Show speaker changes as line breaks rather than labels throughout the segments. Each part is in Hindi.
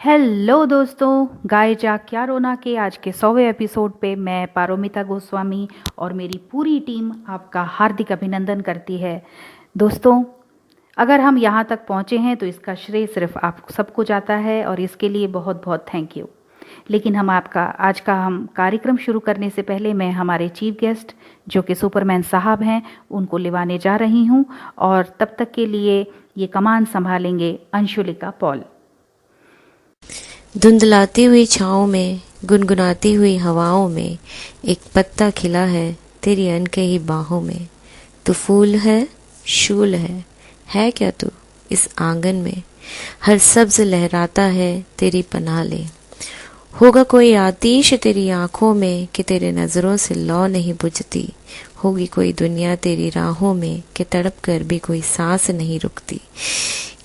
हेलो दोस्तों, गाए जा क्या रोना के आज के 100वें एपिसोड पे मैं पारोमिता गोस्वामी और मेरी पूरी टीम आपका हार्दिक अभिनंदन करती है। दोस्तों, अगर हम यहाँ तक पहुँचे हैं तो इसका श्रेय सिर्फ आप सबको जाता है और इसके लिए बहुत बहुत थैंक यू। लेकिन हम आज का कार्यक्रम शुरू करने से पहले मैं हमारे चीफ गेस्ट जो कि सुपरमैन साहब हैं उनको लिवाने जा रही हूँ और तब तक के लिए ये कमान संभालेंगे अंशुलिका पॉल।
धुंधलाती हुई छाँव में, गुनगुनाती हुई हवाओं में एक पत्ता खिला है तेरी अनकही बाहों में। तू फूल है, शूल है क्या तू इस आंगन में? हर सब्ज लहराता है तेरी पनाह ले। होगा कोई आतिश तेरी आंखों में कि तेरे नजरों से लौ नहीं बुझती। होगी कोई दुनिया तेरी राहों में कि तड़प कर भी कोई सांस नहीं रुकती।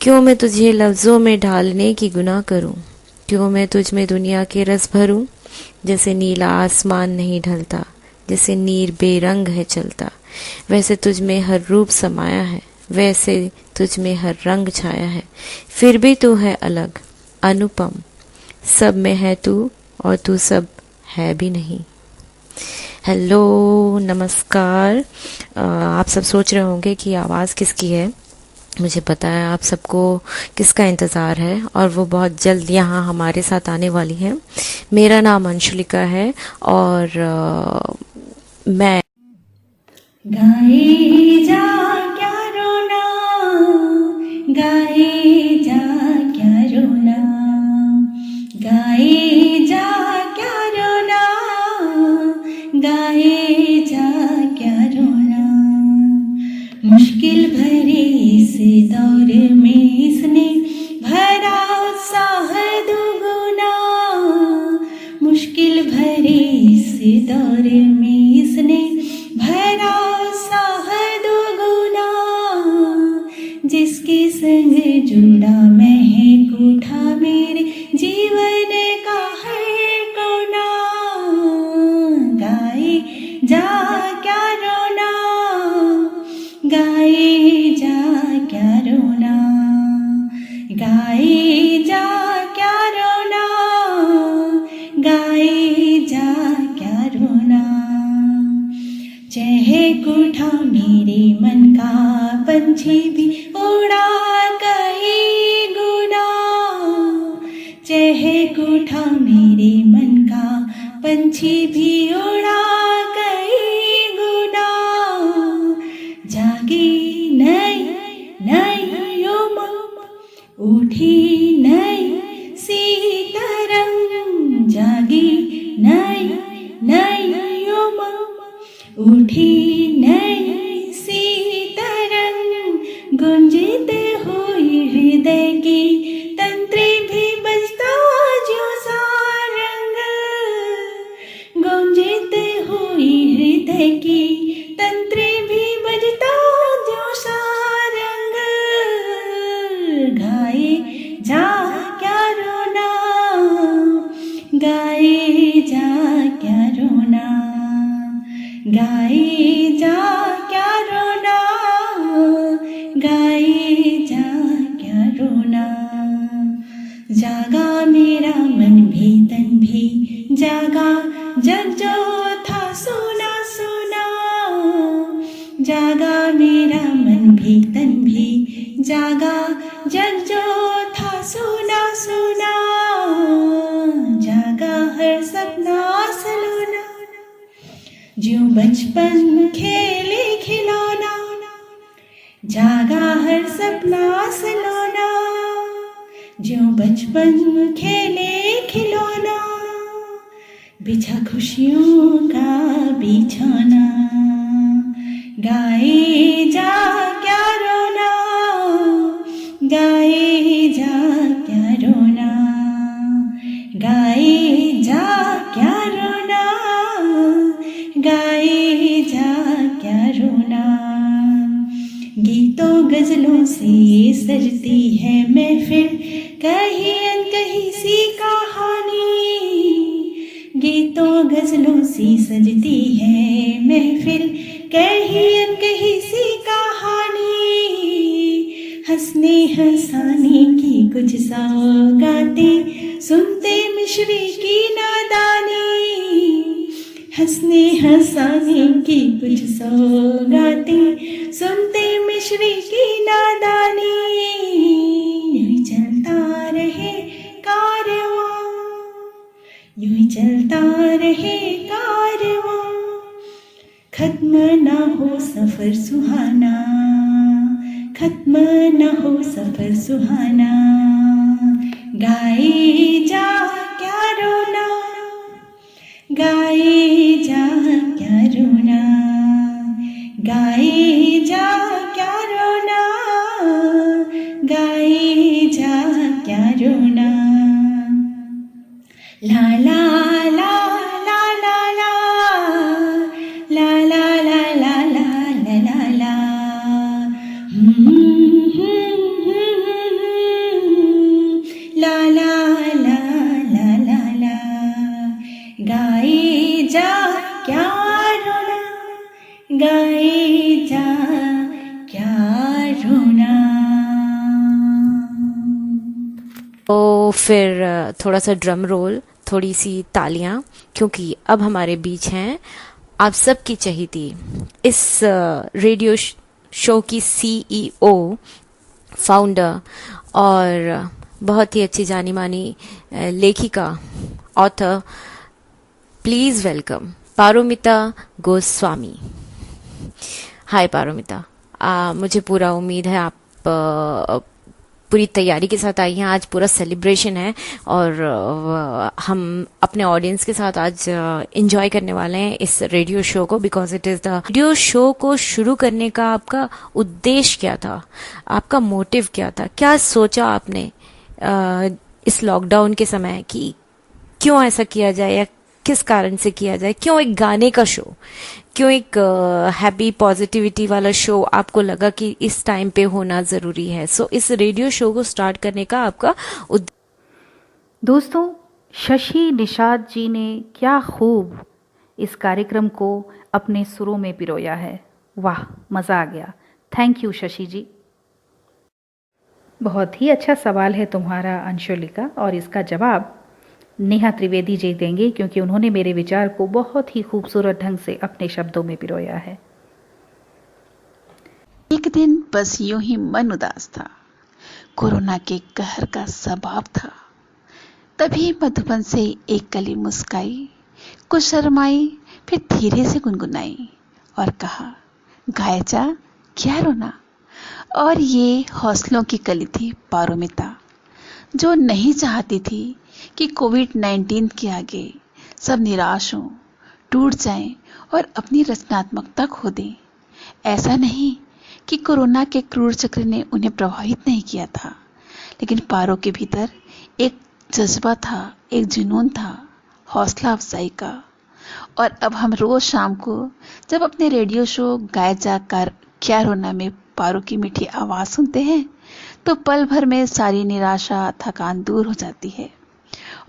क्यों मैं तुझे लफ्जों में ढालने की गुनाह करूं? क्यों मैं तुझ में दुनिया के रस भरूं? जैसे नीला आसमान नहीं ढलता, जैसे नीर बेरंग है चलता, वैसे तुझ में हर रूप समाया है, वैसे तुझ में हर रंग छाया है। फिर भी तू है अलग, अनुपम, सब में है तू और तू सब है भी नहीं। हेलो, नमस्कार। आप सब सोच रहे होंगे कि आवाज़ किसकी है। मुझे पता है आप सबको किसका इंतज़ार है और वो बहुत जल्द यहाँ हमारे साथ आने वाली है। मेरा नाम अंशुलिका है और मैं
गाए जा क्या रोना, गाए जा क्या रोना, गाए जा क्या रोना, गाए जा क्या रोना। मुश्किल भरे इस दौर में इसने भरा उत्साह दुगुना। मुश्किल भरे इस दौर में इसने भरा उत्साह दुगुना। जिसके संग जुड़ा महक उठा मेरे जीवन का है कोना। गाए जा क्या रोना, गाए जा क्या रोना, गाए जा क्या रोना, गाए जा क्या रोना। चहक उठा मेरे मन का पंछी भी उड़ा कहीं गुना। चहक उठा मेरे मन का पंछी भी उड़ा कहीं गुना। जागी नई नई उमंग, उठी नई सी तरंग। जागी नई नई उमंग, उठी नई सी तरंग। गुंजित हुई हृदय की तंत्री भी बजता जो सारंग। गुंजित हुई हृदय की तंत्री भी बजता जो सारंग। गाए जा क्या रोना, गाए जा क्या रोना, गाए जा क्या रोना, गाए जा क्या रोना। जागा मेरा मन भी तन भी जागा, जग जो था सोना सोना। जागा मेरा मन भी तन भी जागा, जग जो था सोना सोना। जागा हर सपना सलोना, ज्यों बचपन खेले खिलौना। जागा हर सपना सलोना, ज्यों बचपन खेले खिलौना। बिछा खुशियों का बिछौना। गाए जा क्या रोना, गाए जा क्या रोना, गाए जा क्या रोना, गाए जा क्या रोना। गीतों गजलों से सजती है महफिल, कहीं अनकहीं सी कहानी। गीतों गजलों से सजती है महफिल, कहीं अनकहीं सी कहानी। हंसने हंसाने की कुछ सौगातें मिश्री की नादानी, हंसने हंसाने की कुछ सौगातें, सुनते मिश्री की नादानी। यूं ही चलता रहे कारवां, यूं ही चलता रहे कारवां, खत्म ना हो सफर सुहाना, खत्म ना हो सफर सुहाना। गाए जा क्या रोना, गाए जा क्या रोना, गाए जा क्या रोना, गाए जा क्या रोना। ला ला ला ला ला ला, ला ला ला ला ला ला ला ला। ला ला ला ला ला ला। गाए जा क्या रोना, गाए जा क्या रोना।
तो फिर थोड़ा सा ड्रम रोल, थोड़ी सी तालियां, क्योंकि अब हमारे बीच हैं आप सबकी चहेती इस रेडियो शो की सीईओ, फाउंडर और बहुत ही अच्छी जानी मानी लेखिका, author. Please welcome Paromita Goswami. Hi Paromita, मुझे पूरा उम्मीद है आप पूरी तैयारी के साथ आई हैं। आज पूरा सेलिब्रेशन है और हम अपने ऑडियंस के साथ आज एंजॉय करने वाले हैं इस रेडियो शो को, because it is the radio show को शुरू करने का आपका उद्देश्य क्या था, आपका मोटिव क्या था, क्या सोचा आपने इस लॉकडाउन के समय कि क्यों ऐसा किया जाए या किस कारण से किया जाए, क्यों एक गाने का शो, क्यों एक हैप्पी पॉजिटिविटी वाला शो आपको लगा कि इस टाइम पे होना जरूरी है। सो इस रेडियो शो को स्टार्ट करने का आपका
दोस्तों, शशि निषाद जी ने क्या खूब इस कार्यक्रम को अपने सुरों में पिरोया है। वाह, मज़ा आ गया। थैंक यू शशि जी। बहुत ही अच्छा सवाल है तुम्हारा अंशुलिका, और इसका जवाब नेहा त्रिवेदी जी देंगे, क्योंकि उन्होंने मेरे विचार को बहुत ही खूबसूरत ढंग से अपने शब्दों में पिरोया है।
एक दिन बस यूं ही मन उदास था, कोरोना के कहर का सबाब था। तभी मधुबन से एक कली मुस्काई, कुछ शर्माई, फिर धीरे से गुनगुनाई और कहा, गाए जा क्या रोना। और ये हौसलों की कली थी पारोमिता, जो नहीं चाहती थी कि कोविड-19 के आगे सब निराश हों, टूट जाएं और अपनी रचनात्मकता खो दें। ऐसा नहीं कि कोरोना के क्रूर चक्र ने उन्हें प्रभावित नहीं किया था, लेकिन पारो के भीतर एक जज्बा था, एक जुनून था, हौसला अफजाई का। और अब हम रोज शाम को जब अपने रेडियो शो गाए जा क्या रोना में पारो की मीठी आवाज सुनते हैं, तो पल भर में सारी निराशा, थकान दूर हो जाती है।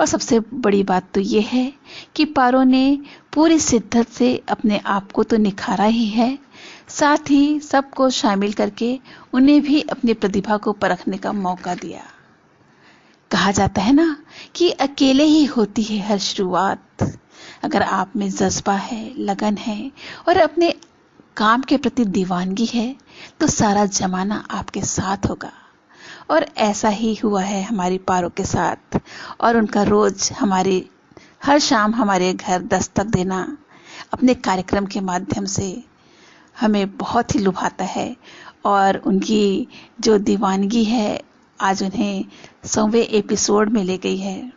और सबसे बड़ी बात तो ये है कि पारो ने पूरी शिद्दत से अपने आप को तो निखारा ही है, साथ ही सबको शामिल करके उन्हें भी अपनी प्रतिभा को परखने का मौका दिया। कहा जाता है ना कि अकेले ही होती है हर शुरुआत। अगर आप में जज्बा है, लगन है और अपने काम के प्रति दीवानगी है, तो सारा जमाना आपके साथ होगा। और ऐसा ही हुआ है हमारी पारो के साथ। और उनका रोज हर शाम हमारे घर दस्तक देना अपने कार्यक्रम के माध्यम से हमें बहुत ही लुभाता है। और उनकी जो दीवानगी है आज उन्हें 100वें एपिसोड में ले गई है,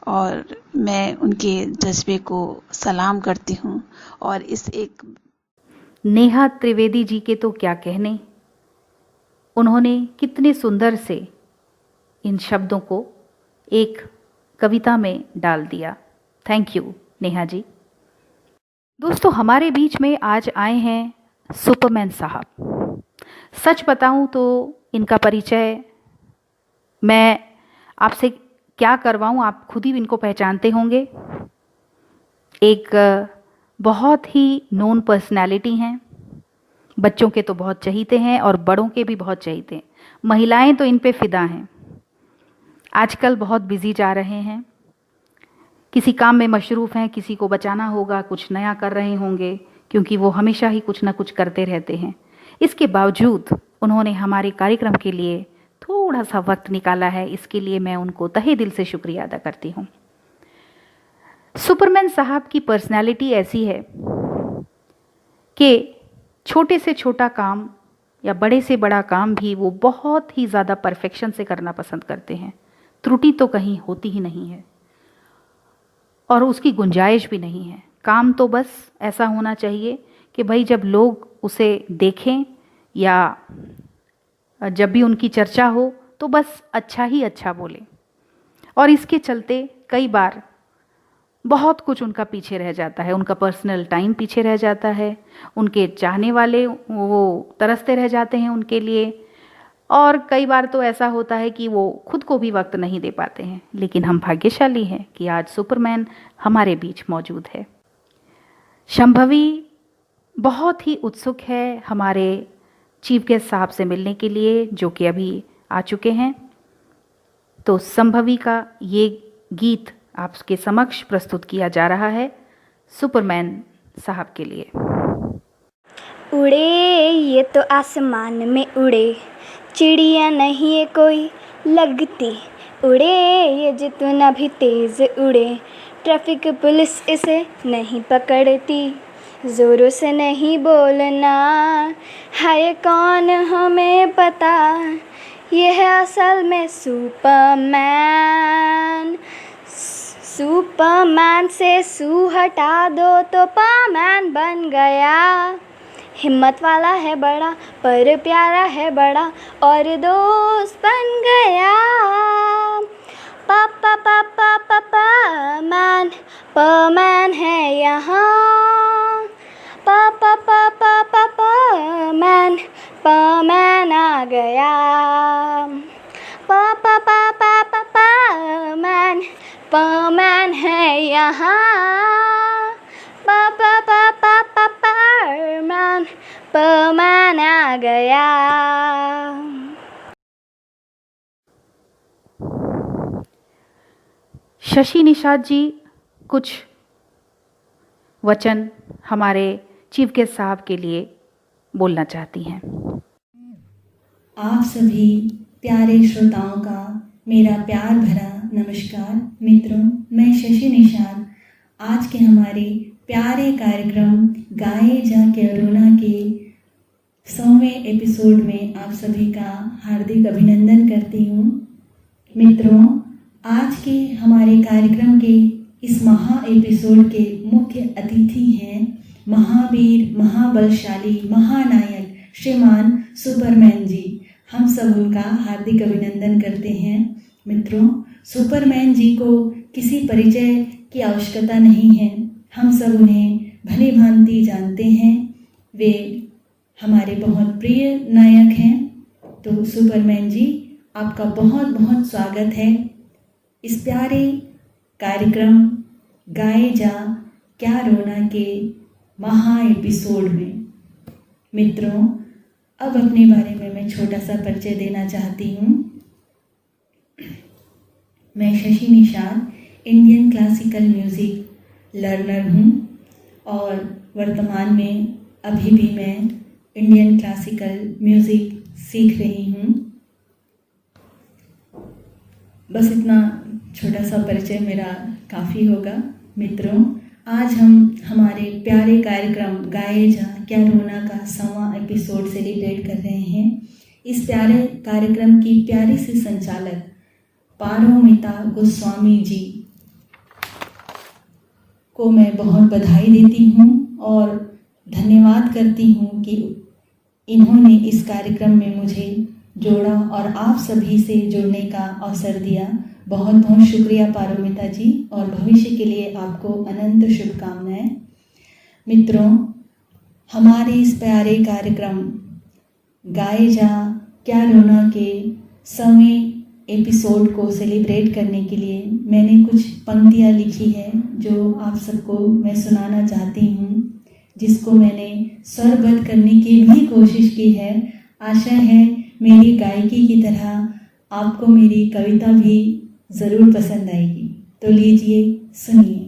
और मैं उनके जज्बे को सलाम करती हूँ। और इस एक
नेहा त्रिवेदी जी के तो क्या कहने, उन्होंने कितने सुंदर से इन शब्दों को एक कविता में डाल दिया। Thank you Neha ji. दोस्तों, हमारे बीच में आज आए हैं सुपरमैन साहब। सच बताऊं तो इनका परिचय मैं आपसे क्या करवाऊं, आप खुद ही इनको पहचानते होंगे। एक बहुत ही नोन पर्सनैलिटी हैं, बच्चों के तो बहुत चहीते हैं और बड़ों के भी बहुत चहीते हैं। महिलाएं तो इन पे फिदा हैं। आजकल बहुत बिजी जा रहे हैं किसी काम में मशरूफ़ हैं, किसी को बचाना होगा, कुछ नया कर रहे होंगे, क्योंकि वो हमेशा ही कुछ ना कुछ करते रहते हैं। इसके बावजूद उन्होंने हमारे कार्यक्रम के लिए थोड़ा सा वक्त निकाला है, इसके लिए मैं उनको तहे दिल से शुक्रिया अदा करती हूँ। सुपरमैन साहब की पर्सनैलिटी ऐसी है कि छोटे से छोटा काम या बड़े से बड़ा काम भी वो बहुत ही ज़्यादा परफेक्शन से करना पसंद करते हैं। त्रुटि तो कहीं होती ही नहीं है और उसकी गुंजाइश भी नहीं है। काम तो बस ऐसा होना चाहिए कि भाई जब लोग उसे देखें या जब भी उनकी चर्चा हो तो बस अच्छा ही अच्छा बोलें। और इसके चलते कई बार बहुत कुछ उनका पीछे रह जाता है, उनका पर्सनल टाइम पीछे रह जाता है, उनके चाहने वाले वो तरसते रह जाते हैं उनके लिए, और कई बार तो ऐसा होता है कि वो खुद को भी वक्त नहीं दे पाते हैं। लेकिन हम भाग्यशाली हैं कि आज सुपरमैन हमारे बीच मौजूद है। शंभवी बहुत ही उत्सुक है हमारे चीफ गेस्ट साहब से मिलने के लिए, जो कि अभी आ चुके हैं। तो संभवी का ये गीत आपके समक्ष प्रस्तुत किया जा रहा है सुपरमैन साहब के लिए।
उड़े ये तो आसमान में उड़े, चिड़िया नहीं है कोई लगती। उड़े ये जितना भी तेज़ उड़े, ट्रैफिक पुलिस इसे नहीं पकड़ती। ज़ोरों से नहीं बोलना है कौन हमें पता, ये है असल में सुपरमैन। सुपरमैन से सू हटा दो तो पामैन बन गया। हिम्मत वाला है बड़ा पर प्यारा है बड़ा और दोस्त बन गया। पापा पापा पापा मैन परमैन है यहाँ। पापा पापा पापा मैन परमैन आ गया। पापा पापा पापा मैन परमैन है यहाँ। पापा पापा पापा मैन परमैन आ गया।
शशि निषाद जी कुछ वचन हमारे चीफ गेस्ट साहब के लिए बोलना चाहती हैं।
आप सभी प्यारे श्रोताओं का मेरा प्यार भरा नमस्कार। मित्रों, मैं शशि निषाद आज के हमारे प्यारे कार्यक्रम गाए जा कैरोना के 100वें एपिसोड में आप सभी का हार्दिक अभिनंदन करती हूँ। मित्रों, आज के हमारे कार्यक्रम के इस महा एपिसोड के मुख्य अतिथि हैं महावीर, महाबलशाली, महानायक श्रीमान सुपरमैन जी। हम सब उनका हार्दिक अभिनंदन करते हैं। मित्रों, सुपरमैन जी को किसी परिचय की आवश्यकता नहीं है, हम सब उन्हें भली भांति जानते हैं। वे हमारे बहुत प्रिय नायक हैं। तो सुपरमैन जी, आपका बहुत बहुत स्वागत है इस प्यारे कार्यक्रम गाए जा क्या रोना के महा एपिसोड में। मित्रों, अब अपने बारे में मैं छोटा सा परिचय देना चाहती हूँ। मैं Shashi Nishad Indian classical music learner हूँ और वर्तमान में अभी भी मैं इंडियन क्लासिकल म्यूज़िक सीख रही हूँ। बस इतना छोटा सा परिचय मेरा काफ़ी होगा। मित्रों, आज हम हमारे प्यारे कार्यक्रम गाए जा क्या रोना का 100वां एपिसोड सेलिब्रेट कर रहे हैं। इस प्यारे कार्यक्रम की प्यारी सी संचालक पारोमिता गोस्वामी जी को मैं बहुत बधाई देती हूँ और धन्यवाद करती हूँ कि इन्होंने इस कार्यक्रम में मुझे जोड़ा और आप सभी से जुड़ने का अवसर दिया। बहुत बहुत शुक्रिया पारोमिता जी और भविष्य के लिए आपको अनंत शुभकामनाएं। मित्रों, हमारे इस प्यारे कार्यक्रम गाए जा क्या रोना के 100वें एपिसोड को सेलिब्रेट करने के लिए मैंने कुछ पंक्तियाँ लिखी है जो आप सबको मैं सुनाना चाहती हूँ, जिसको मैंने स्वरबद्ध करने की भी कोशिश की है। आशा है मेरी गायकी की तरह आपको मेरी कविता भी ज़रूर पसंद आएगी। तो लीजिए सुनिए।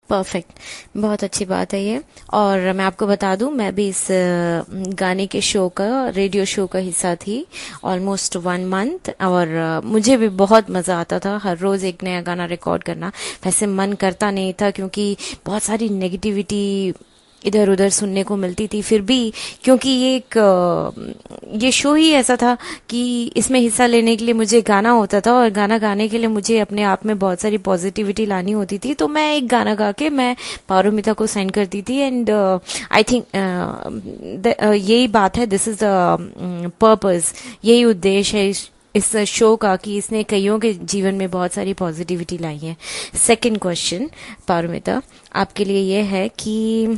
परफेक्ट, बहुत अच्छी बात है ये। और मैं आपको बता दूं, मैं भी इस गाने के शो का, रेडियो शो का हिस्सा थी ऑलमोस्ट 1 मंथ। और मुझे भी बहुत मज़ा आता था हर रोज़ एक नया गाना रिकॉर्ड करना। वैसे मन करता नहीं था क्योंकि बहुत सारी नेगेटिविटी इधर उधर सुनने को मिलती थी, फिर भी क्योंकि ये शो ही ऐसा था कि इसमें हिस्सा लेने के लिए मुझे गाना होता था, और गाना गाने के लिए मुझे अपने आप में बहुत सारी पॉजिटिविटी लानी होती थी। तो मैं एक गाना गा के मैं पारुमिता को सेंड करती थी। एंड आई थिंक यही बात है, दिस इज द पर्पस, यही उद्देश्य है इस शो का, कि इसने कईयों के जीवन में बहुत सारी पॉजिटिविटी लाई है। सेकंड क्वेश्चन पारुमिता आपके लिए ये है कि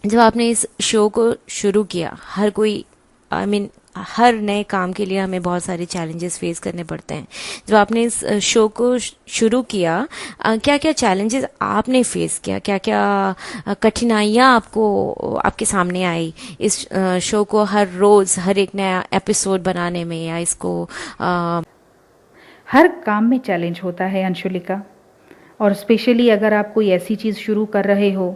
जब आपने इस शो को शुरू किया, हर कोई हर नए काम के लिए हमें बहुत सारे चैलेंजेस फेस करने पड़ते हैं। जब आपने इस शो को शुरू किया, क्या क्या चैलेंजेस आपने फेस किया, क्या क्या कठिनाइयाँ आपके सामने आई इस शो को हर रोज हर एक नया एपिसोड बनाने में, या इसको
हर काम में चैलेंज होता है अंशुलिका, और स्पेशली अगर आप कोई ऐसी चीज़ शुरू कर रहे हो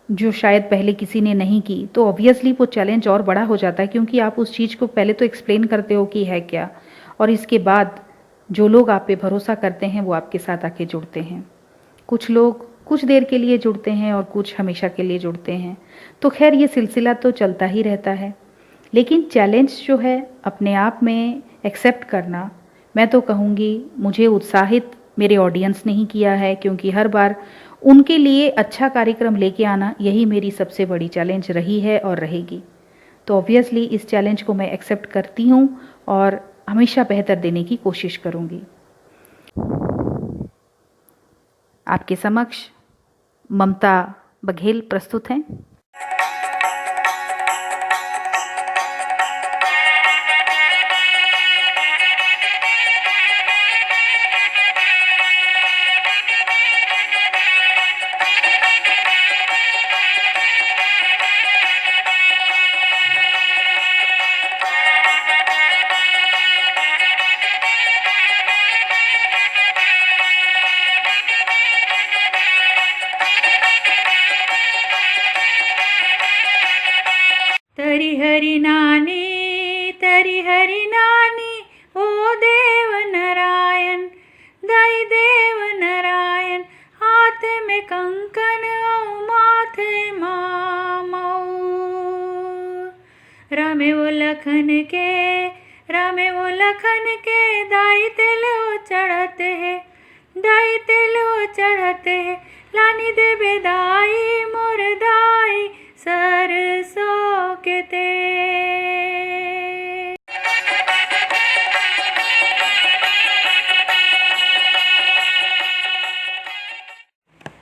जो शायद पहले किसी ने नहीं की, तो ऑब्वियसली वो चैलेंज और बड़ा हो जाता है, क्योंकि आप उस चीज़ को पहले तो एक्सप्लेन करते हो कि है क्या, और इसके बाद जो लोग आप पे भरोसा करते हैं वो आपके साथ आके जुड़ते हैं। कुछ लोग कुछ देर के लिए जुड़ते हैं और कुछ हमेशा के लिए जुड़ते हैं। तो खैर ये सिलसिला तो चलता ही रहता है, लेकिन चैलेंज जो है अपने आप में एक्सेप्ट करना, मैं तो कहूँगी मुझे उत्साहित मेरे ऑडियंस ने ही किया है, क्योंकि हर बार उनके लिए अच्छा कार्यक्रम लेके आना यही मेरी सबसे बड़ी चैलेंज रही है और रहेगी। तो ऑब्वियसली इस चैलेंज को मैं एक्सेप्ट करती हूँ और हमेशा बेहतर देने की कोशिश करूँगी। आपके समक्ष ममता बघेल प्रस्तुत हैं।
तरी हरि नानी ओ देव नारायण, दाई देव नारायण, हाथ में कंकन औ माथे मामऊ। रामे वो लखन के दाई तेल वो चढ़ते है, दाई तेल वो चढ़ते है, लानी देवे दाई मोर दाई सरसों के तेल।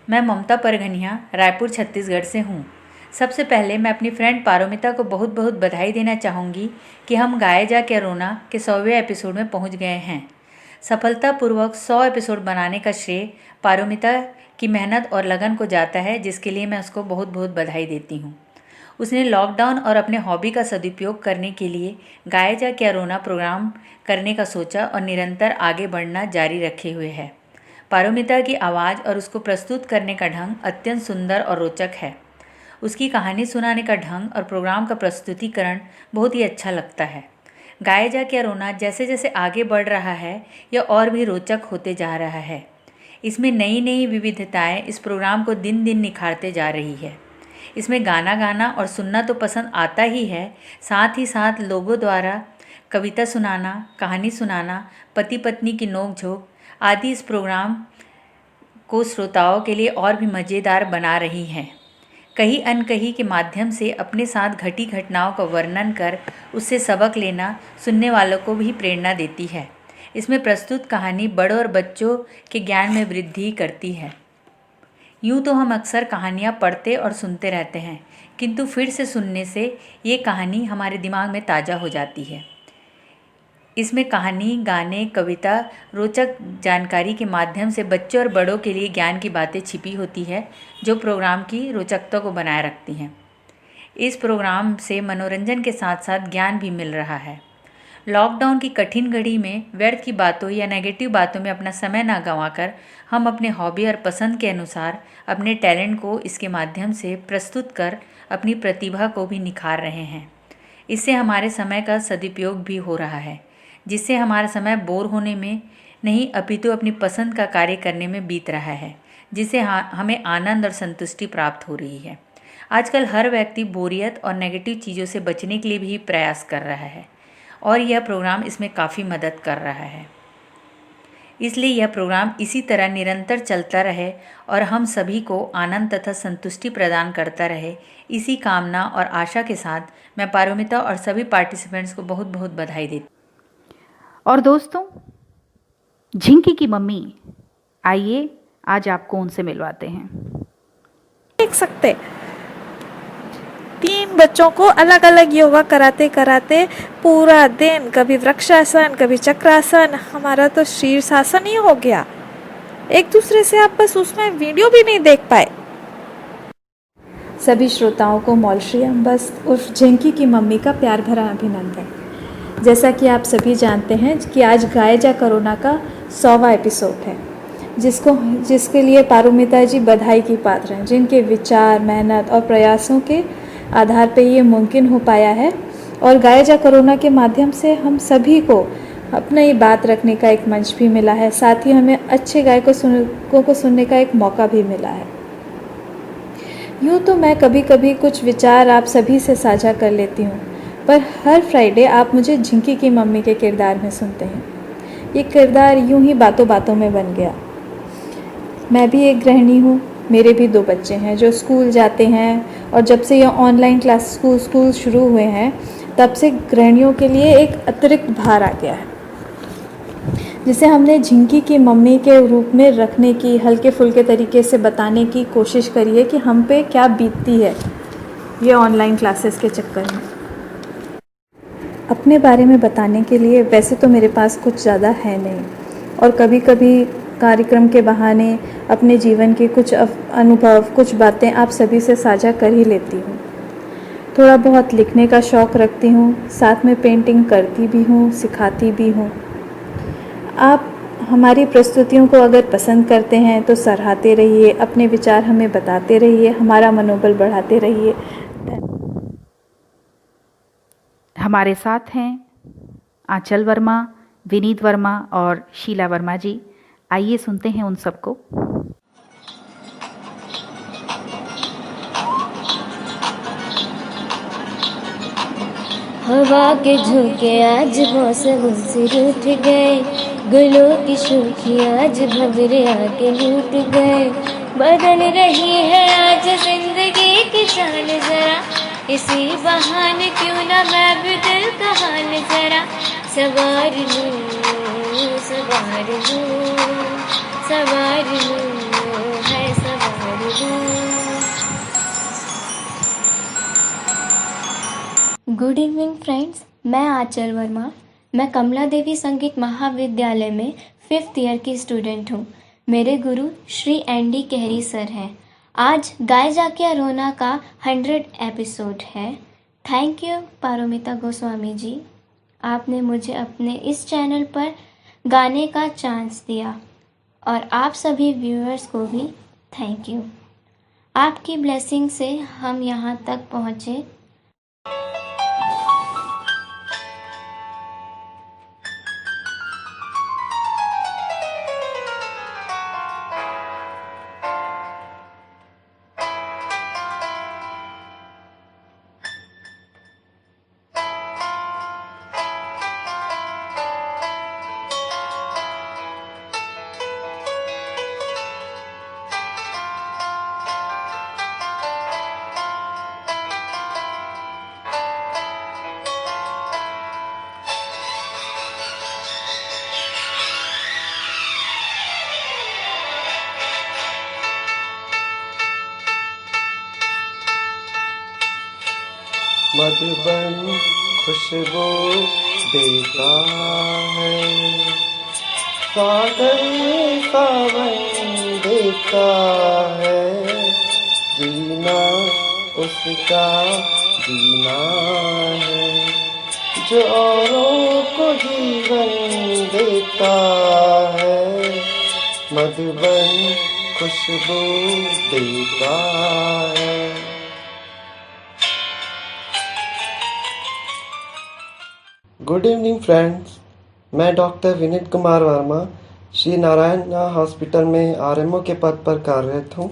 मैं ममता परगनिया रायपुर छत्तीसगढ़ से हूँ। सबसे पहले मैं अपनी फ्रेंड पारोमिता को बहुत बहुत बधाई देना चाहूँगी कि हम गाए जा क्या रोना के 100वें एपिसोड में पहुँच गए हैं। सफलतापूर्वक 100 एपिसोड बनाने का श्रेय पारोमिता की मेहनत और लगन को जाता है, जिसके लिए मैं उसको बहुत बहुत बधाई देती हूँ। उसने लॉकडाउन और अपने हॉबी का सदुपयोग करने के लिए गाए जा क्या रोना प्रोग्राम करने का सोचा और निरंतर आगे बढ़ना जारी रखे हुए है। पारोमिता की आवाज़ और उसको प्रस्तुत करने का ढंग अत्यंत सुंदर और रोचक है। उसकी कहानी सुनाने का ढंग और प्रोग्राम का प्रस्तुतिकरण बहुत ही अच्छा लगता है। गाए जा क्या रोना जैसे जैसे आगे बढ़ रहा है, यह और भी रोचक होते जा रहा है। इसमें नई नई विविधताएं इस प्रोग्राम को दिन दिन निखारते जा रही है। इसमें गाना गाना और सुनना तो पसंद आता ही है, साथ ही साथ लोगों द्वारा कविता सुनाना, कहानी सुनाना, पति पत्नी की नोक-झोंक आदि इस प्रोग्राम को श्रोताओं के लिए और भी मज़ेदार बना रही हैं। कही अनकही के माध्यम से अपने साथ घटी घटनाओं का वर्णन कर उससे सबक लेना सुनने वालों को भी प्रेरणा देती है। इसमें प्रस्तुत कहानी बड़ों और बच्चों के ज्ञान में वृद्धि करती है। यूँ तो हम अक्सर कहानियाँ पढ़ते और सुनते रहते हैं, किंतु फिर से सुनने से ये कहानी हमारे दिमाग में ताज़ा हो जाती है। इसमें कहानी, गाने, कविता, रोचक जानकारी के माध्यम से बच्चों और बड़ों के लिए ज्ञान की बातें छिपी होती है, जो प्रोग्राम की रोचकता को बनाए रखती हैं। इस प्रोग्राम से मनोरंजन के साथ साथ ज्ञान भी मिल रहा है। लॉकडाउन की कठिन घड़ी में व्यर्थ की बातों या नेगेटिव बातों में अपना समय ना गंवाकर हम अपने हॉबी और पसंद के अनुसार अपने टैलेंट को इसके माध्यम से प्रस्तुत कर अपनी प्रतिभा को भी निखार रहे हैं। इससे हमारे समय का सदुपयोग भी हो रहा है, जिससे हमारा समय बोर होने में नहीं अपितु अपनी पसंद का कार्य करने में बीत रहा है, जिससे हमें आनंद और संतुष्टि प्राप्त हो रही है। आजकल हर व्यक्ति बोरियत और नेगेटिव चीज़ों से बचने के लिए भी प्रयास कर रहा है और यह प्रोग्राम इसमें काफ़ी मदद कर रहा है। इसलिए यह प्रोग्राम इसी तरह निरंतर चलता रहे और हम सभी को आनंद तथा संतुष्टि प्रदान करता रहे, इसी कामना और आशा के साथ मैं पारोमिता और सभी पार्टिसिपेंट्स को बहुत बहुत बधाई देती।
और दोस्तों, झिंकी की मम्मी, आइए आज आपको उनसे मिलवाते हैं।
देख सकते 3 बच्चों को अलग अलग योगा कराते कराते पूरा दिन कभी वृक्षासन कभी चक्रासन, हमारा तो शीर्षासन ही हो गया। एक दूसरे से आप बस उसमें वीडियो भी नहीं देख पाए।
सभी श्रोताओं को मौलश्री अम्बस उर्फ झिंकी की मम्मी का प्यार भरा अभिनंदन। जैसा कि आप सभी जानते हैं कि आज गाए जा कोरोना का 100वां एपिसोड है, जिसके लिए पारोमिता जी बधाई की पात्र हैं, जिनके विचार, मेहनत और प्रयासों के आधार पर ये मुमकिन हो पाया है। और गाए जा कोरोना के माध्यम से हम सभी को अपनी बात रखने का एक मंच भी मिला है, साथ ही हमें अच्छे गायकों को सुनने का एक मौका भी मिला है। यूँ तो मैं कभी कभी कुछ विचार आप सभी से साझा कर लेती हूँ, पर हर फ्राइडे आप मुझे झिंकी की मम्मी के किरदार में सुनते हैं। ये किरदार यूँ ही बातों बातों में बन गया। मैं भी एक गृहिणी हूँ, मेरे भी 2 बच्चे हैं जो स्कूल जाते हैं, और जब से यह ऑनलाइन क्लास स्कूल शुरू हुए हैं तब से गृहिणियों के लिए एक अतिरिक्त भार आ गया है, जिसे हमने झिंकी की मम्मी के रूप में रखने की, हल्के फुल्के तरीके से बताने की कोशिश करी है कि हम पे क्या बीतती है ये ऑनलाइन क्लासेस के चक्कर में। अपने बारे में बताने के लिए वैसे तो मेरे पास कुछ ज़्यादा है नहीं, और कभी कभी कार्यक्रम के बहाने अपने जीवन के कुछ अनुभव, कुछ बातें आप सभी से साझा कर ही लेती हूँ। थोड़ा बहुत लिखने का शौक़ रखती हूँ, साथ में पेंटिंग करती भी हूँ, सिखाती भी हूँ। आप हमारी प्रस्तुतियों को अगर पसंद करते हैं तो सराहते रहिए, अपने विचार हमें बताते रहिए, हमारा मनोबल बढ़ाते रहिए।
हमारे साथ हैं आंचल वर्मा, विनीत वर्मा और शीला वर्मा जी। आइए सुनते हैं उन सबको।
हवा के झोंके आज मौसम से रूठ गए, गुलों की शोखी आज भंवरे आके लूट गए। बदल रही है आज जिंदगी की चाल जरा, इसी बहाने क्यों ना मैं भी दिल का हाल जरा सवार लूं, सवार लूं, सवार लूं, है सवार लूं। गुड इवनिंग फ्रेंड्स, मैं आंचल वर्मा। मैं कमला देवी संगीत महाविद्यालय में 5th ईयर की स्टूडेंट हूँ। मेरे गुरु श्री एनडी केहरी सर हैं। आज गाए जा क्या रोना का 100 एपिसोड है। थैंक यू पारोमिता गोस्वामी जी, आपने मुझे अपने इस चैनल पर गाने का चांस दिया, और आप सभी व्यूअर्स को भी थैंक यू। आपकी ब्लेसिंग से हम यहाँ तक पहुँचे।
मधुबन खुशबू देता है, सागर सावन देता है, जीना उसका जीना है, जो औरों को जीवन देता है, मधुबन खुशबू देता है। गुड इवनिंग फ्रेंड्स, मैं डॉक्टर विनीत कुमार वर्मा श्री नारायण हॉस्पिटल में आरएमओ के पद पर कार्यरत हूँ।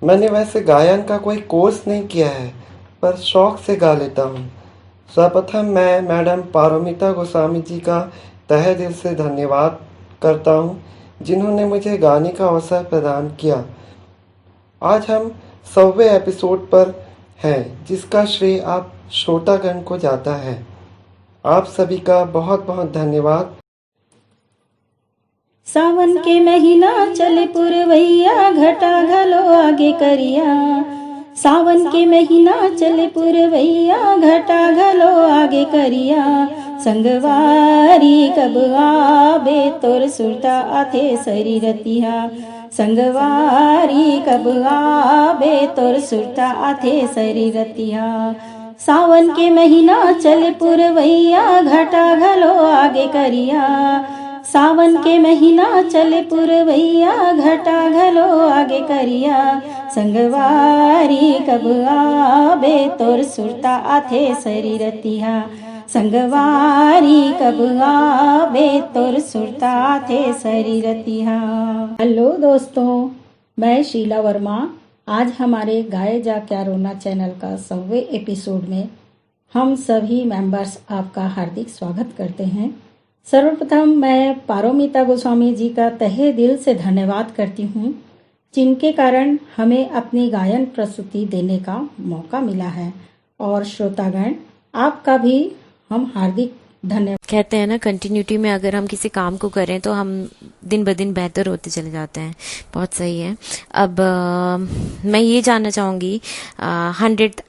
मैंने वैसे गायन का कोई कोर्स नहीं किया है, पर शौक से गा लेता हूँ। सर्वप्रथम मैं मैडम पारोमिता गोस्वामी जी का तहे दिल से धन्यवाद करता हूँ, जिन्होंने मुझे गाने का अवसर प्रदान किया। आज हम 100वें एपिसोड पर हैं, जिसका श्रेय आप श्रोतागण को जाता है। आप सभी का बहुत बहुत धन्यवाद।
सावन के महीना चले पुरवैया, घटा घलो आगे करिया। सावन के महीना चले पुरवैया, घटा घलो आगे करिया। संगवारी कब आबे तोर सुरता आथे सरी रतिया। संगवारी कब आबे तोर सुरता आथे सरी रतिया। सावन के महीना चले पुरवैया, घटा घलो आगे करिया। सावन के महीना चले पुरवैया, घटा घलो आगे करिया। संगवारी कब आबे तोर सुरता आथे सरी रतिया। संगवारी कब आबे तोर सुरता आथे सरी रतिया। हेलो दोस्तों, मैं शीला वर्मा। आज हमारे गाए जा क्या रोना चैनल का 100वें एपिसोड में हम सभी मेंबर्स आपका हार्दिक स्वागत करते हैं। सर्वप्रथम मैं पारोमिता गोस्वामी जी का तहे दिल से धन्यवाद करती हूँ, जिनके कारण हमें अपनी गायन प्रस्तुति देने का मौका मिला है। और श्रोतागण, आपका भी हम हार्दिक धन्यवाद।
कहते हैं ना, कंटिन्यूटी में अगर हम किसी काम को करें तो हम दिन ब दिन बेहतर होते चले जाते हैं। बहुत सही है। अब मैं ये जानना चाहूँगी, 100th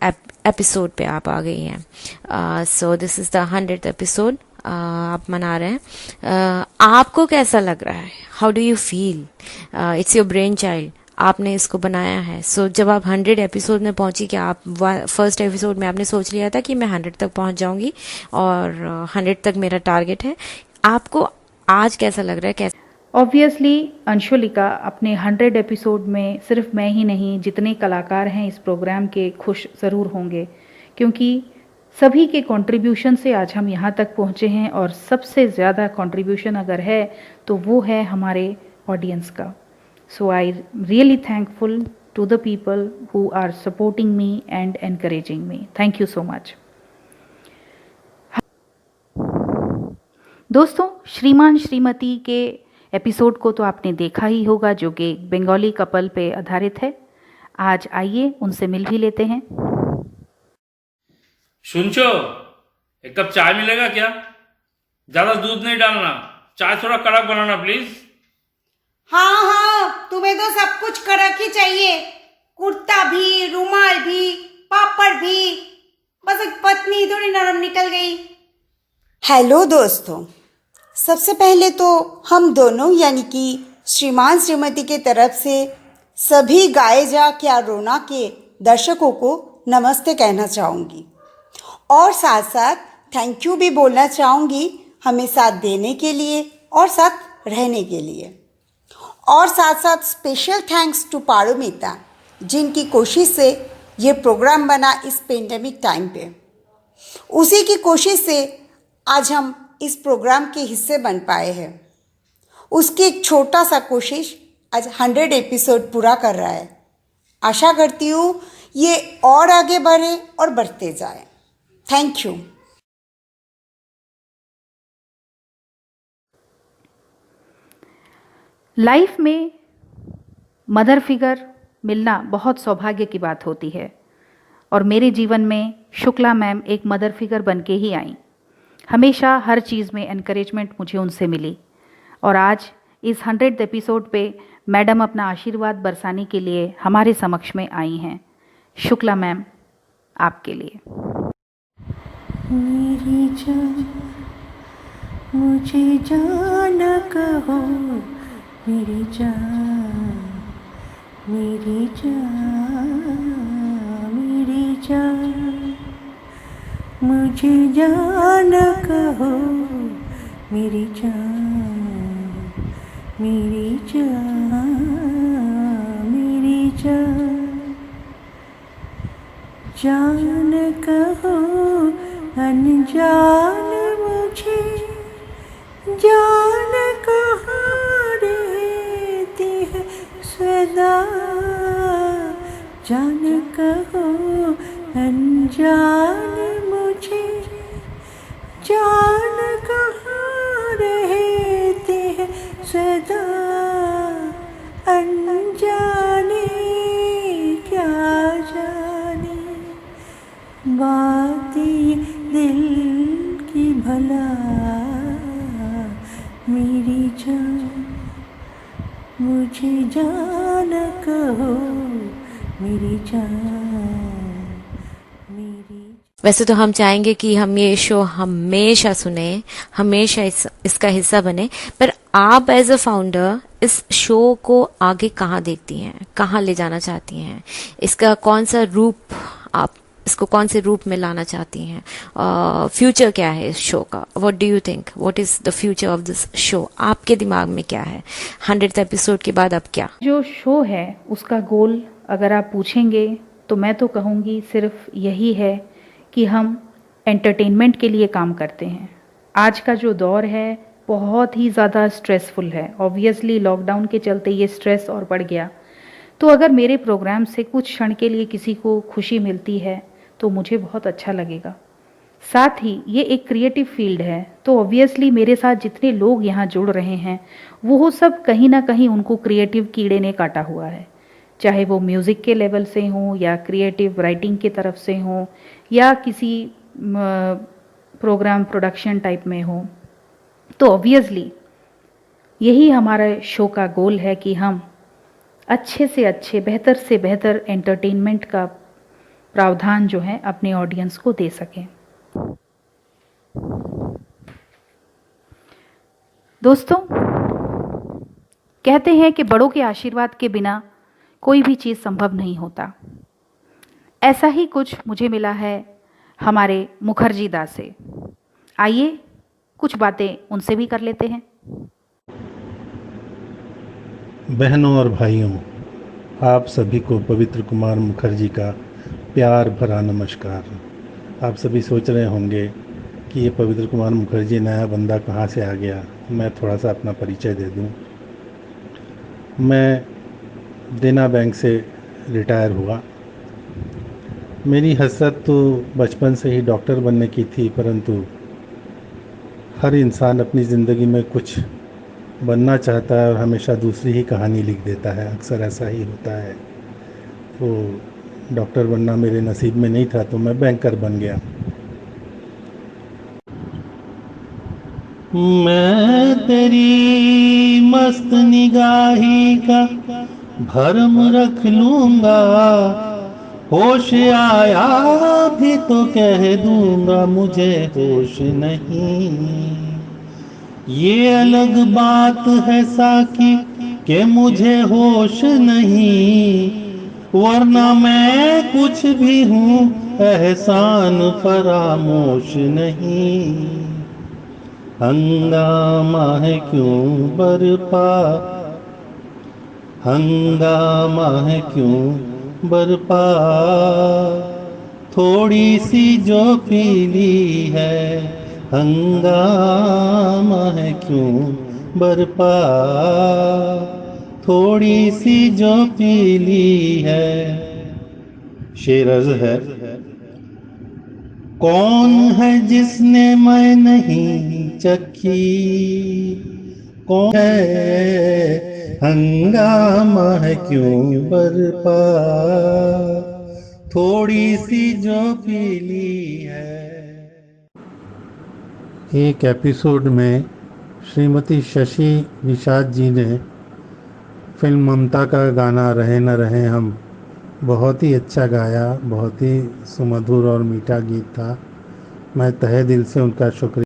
एपिसोड पे आप आ गई हैं। So this is the 100th episode आप मना रहे हैं। आपको कैसा लग रहा है? How do you feel? It's your brain child, आपने इसको बनाया है। सो जब आप 100 एपिसोड में पहुंची, क्या आप फर्स्ट एपिसोड में आपने सोच लिया था कि मैं 100 तक पहुंच जाऊंगी और 100 तक मेरा टारगेट है? आपको आज कैसा लग रहा है? कैसा?
ऑब्वियसली अंशुलिका, अपने 100 एपिसोड में सिर्फ मैं ही नहीं, जितने कलाकार हैं इस प्रोग्राम के खुश ज़रूर होंगे, क्योंकि सभी के कंट्रीब्यूशन से आज हम यहाँ तक पहुँचे हैं। और सबसे ज़्यादा कंट्रीब्यूशन अगर है तो वो है हमारे ऑडियंस का। So I really thankful to the people who are supporting me and encouraging me. Thank you so much. दोस्तों, श्रीमान श्रीमती के एपिसोड को तो आपने देखा ही होगा, जो कि बंगाली कपल पे आधारित है। आज आइए उनसे मिल भी लेते हैं।
सुनचो, एक कप चाय मिलेगा क्या? ज्यादा दूध नहीं डालना, चाय थोड़ा कड़क बनाना प्लीज।
हाँ हाँ, तुम्हें तो सब कुछ कड़क ही चाहिए। कुर्ता भी, रुमाल भी, पापड़ भी। बस एक पत्नी थोड़ी नरम निकल गई।
हेलो दोस्तों, सबसे पहले तो हम दोनों यानी कि श्रीमान श्रीमती के तरफ से सभी गाए जा क्या रोना के दर्शकों को नमस्ते कहना चाहूँगी, और साथ साथ थैंक यू भी बोलना चाहूँगी हमें साथ देने के लिए और साथ रहने के लिए। और साथ साथ स्पेशल थैंक्स टू पारोमिता, जिनकी कोशिश से ये प्रोग्राम बना इस पेंडेमिक टाइम पे। उसी की कोशिश से आज हम इस प्रोग्राम के हिस्से बन पाए हैं। उसकी एक छोटा सा कोशिश आज 100 एपिसोड पूरा कर रहा है। आशा करती हूँ ये और आगे बढ़े और बढ़ते जाए। Thank you.
लाइफ में मदर फिगर मिलना बहुत सौभाग्य की बात होती है, और मेरे जीवन में शुक्ला मैम एक मदर फिगर बन के ही आई। हमेशा हर चीज़ में एनकरेजमेंट मुझे उनसे मिली, और आज इस 100th एपिसोड पे मैडम अपना आशीर्वाद बरसाने के लिए हमारे समक्ष में आई हैं। शुक्ला मैम, आपके लिए।
मेरी जान मुझे जाना कहो, मेरी जान मेरी जान मेरी जान, मुझे जाना कहो मेरी जान, मेरी जान, मेरी जान। जान कहो अनजान मुझे, जान कहाँ रहती है सदा। जान कहो अनजान मुझे, जान कहाँ रहती है सदा। अनजाने क्या जाने बात ये दिल की भला। मेरी जान, मुझे जान कहो मेरी जान, मेरी।
वैसे तो हम चाहेंगे कि हम ये शो हमेशा सुने, हमेशा इसका हिस्सा बने, पर आप एज अ फाउंडर इस शो को आगे कहाँ देखती हैं, कहाँ ले जाना चाहती हैं, इसका कौन सा रूप, आप इसको कौन से रूप में लाना चाहती हैं, फ्यूचर क्या है इस शो का? What do you think, what is the future of this show? आपके दिमाग में क्या है 100th एपिसोड के बाद? अब क्या
जो शो है उसका गोल अगर आप पूछेंगे तो मैं तो कहूँगी सिर्फ यही है कि हम एंटरटेनमेंट के लिए काम करते हैं। आज का जो दौर है बहुत ही ज़्यादा स्ट्रेसफुल है। ऑब्वियसली लॉकडाउन के चलते ये स्ट्रेस और बढ़ गया। तो अगर मेरे प्रोग्राम से कुछ क्षण के लिए किसी को खुशी मिलती है तो मुझे बहुत अच्छा लगेगा। साथ ही ये एक क्रिएटिव फील्ड है, तो ऑब्वियसली मेरे साथ जितने लोग यहाँ जुड़ रहे हैं वो सब कहीं ना कहीं उनको क्रिएटिव कीड़े ने काटा हुआ है, चाहे वो म्यूज़िक के लेवल से हों या क्रिएटिव राइटिंग की तरफ से हों या किसी प्रोग्राम प्रोडक्शन टाइप में हो। तो ऑब्वियसली यही हमारा शो का गोल है कि हम अच्छे से अच्छे, बेहतर से बेहतर एंटरटेनमेंट का प्रावधान जो है अपने ऑडियंस को दे सकें। दोस्तों, कहते हैं कि बड़ों के आशीर्वाद के बिना कोई भी चीज़ संभव नहीं होता। ऐसा ही कुछ मुझे मिला है हमारे मुखर्जी दा से। आइए कुछ बातें उनसे भी कर लेते हैं।
बहनों और भाइयों, आप सभी को पवित्र कुमार मुखर्जी का प्यार भरा नमस्कार। आप सभी सोच रहे होंगे कि ये पवित्र कुमार मुखर्जी नया बंदा कहाँ से आ गया। मैं थोड़ा सा अपना परिचय दे दूं। मैं देना बैंक से रिटायर हुआ। मेरी हसरत तो बचपन से ही डॉक्टर बनने की थी, परंतु हर इंसान अपनी ज़िंदगी में कुछ बनना चाहता है और हमेशा दूसरी ही कहानी लिख देता है। अक्सर ऐसा ही होता है। तो डॉक्टर बनना मेरे नसीब में नहीं था, तो मैं बैंकर बन गया। मैं तेरी मस्त निगाही का भरम रख लूँगा, होश आया भी तो कह दूँगा मुझे होश नहीं। ये अलग बात है साकी कि मुझे होश नहीं, वरना मैं कुछ भी हूँ एहसान फरामोश नहीं। हंगामा है क्यों बरपा, हंगामा है क्यों बरपा, थोड़ी सी जो पीली है हंगामा है क्यों बरपा, थोड़ी सी जो पीली है। शेरज है, कौन है जिसने मैं नहीं चखी, कौन है हंगामा है क्यों बरपा, थोड़ी सी जो पीली है। एक एपिसोड में श्रीमती शशि निषाद जी ने फिल्म ममता का गाना रहे न रहे हम बहुत ही अच्छा गाया। बहुत ही सुमधुर और मीठा गीत था। मैं तहे दिल से उनका शुक्रिया।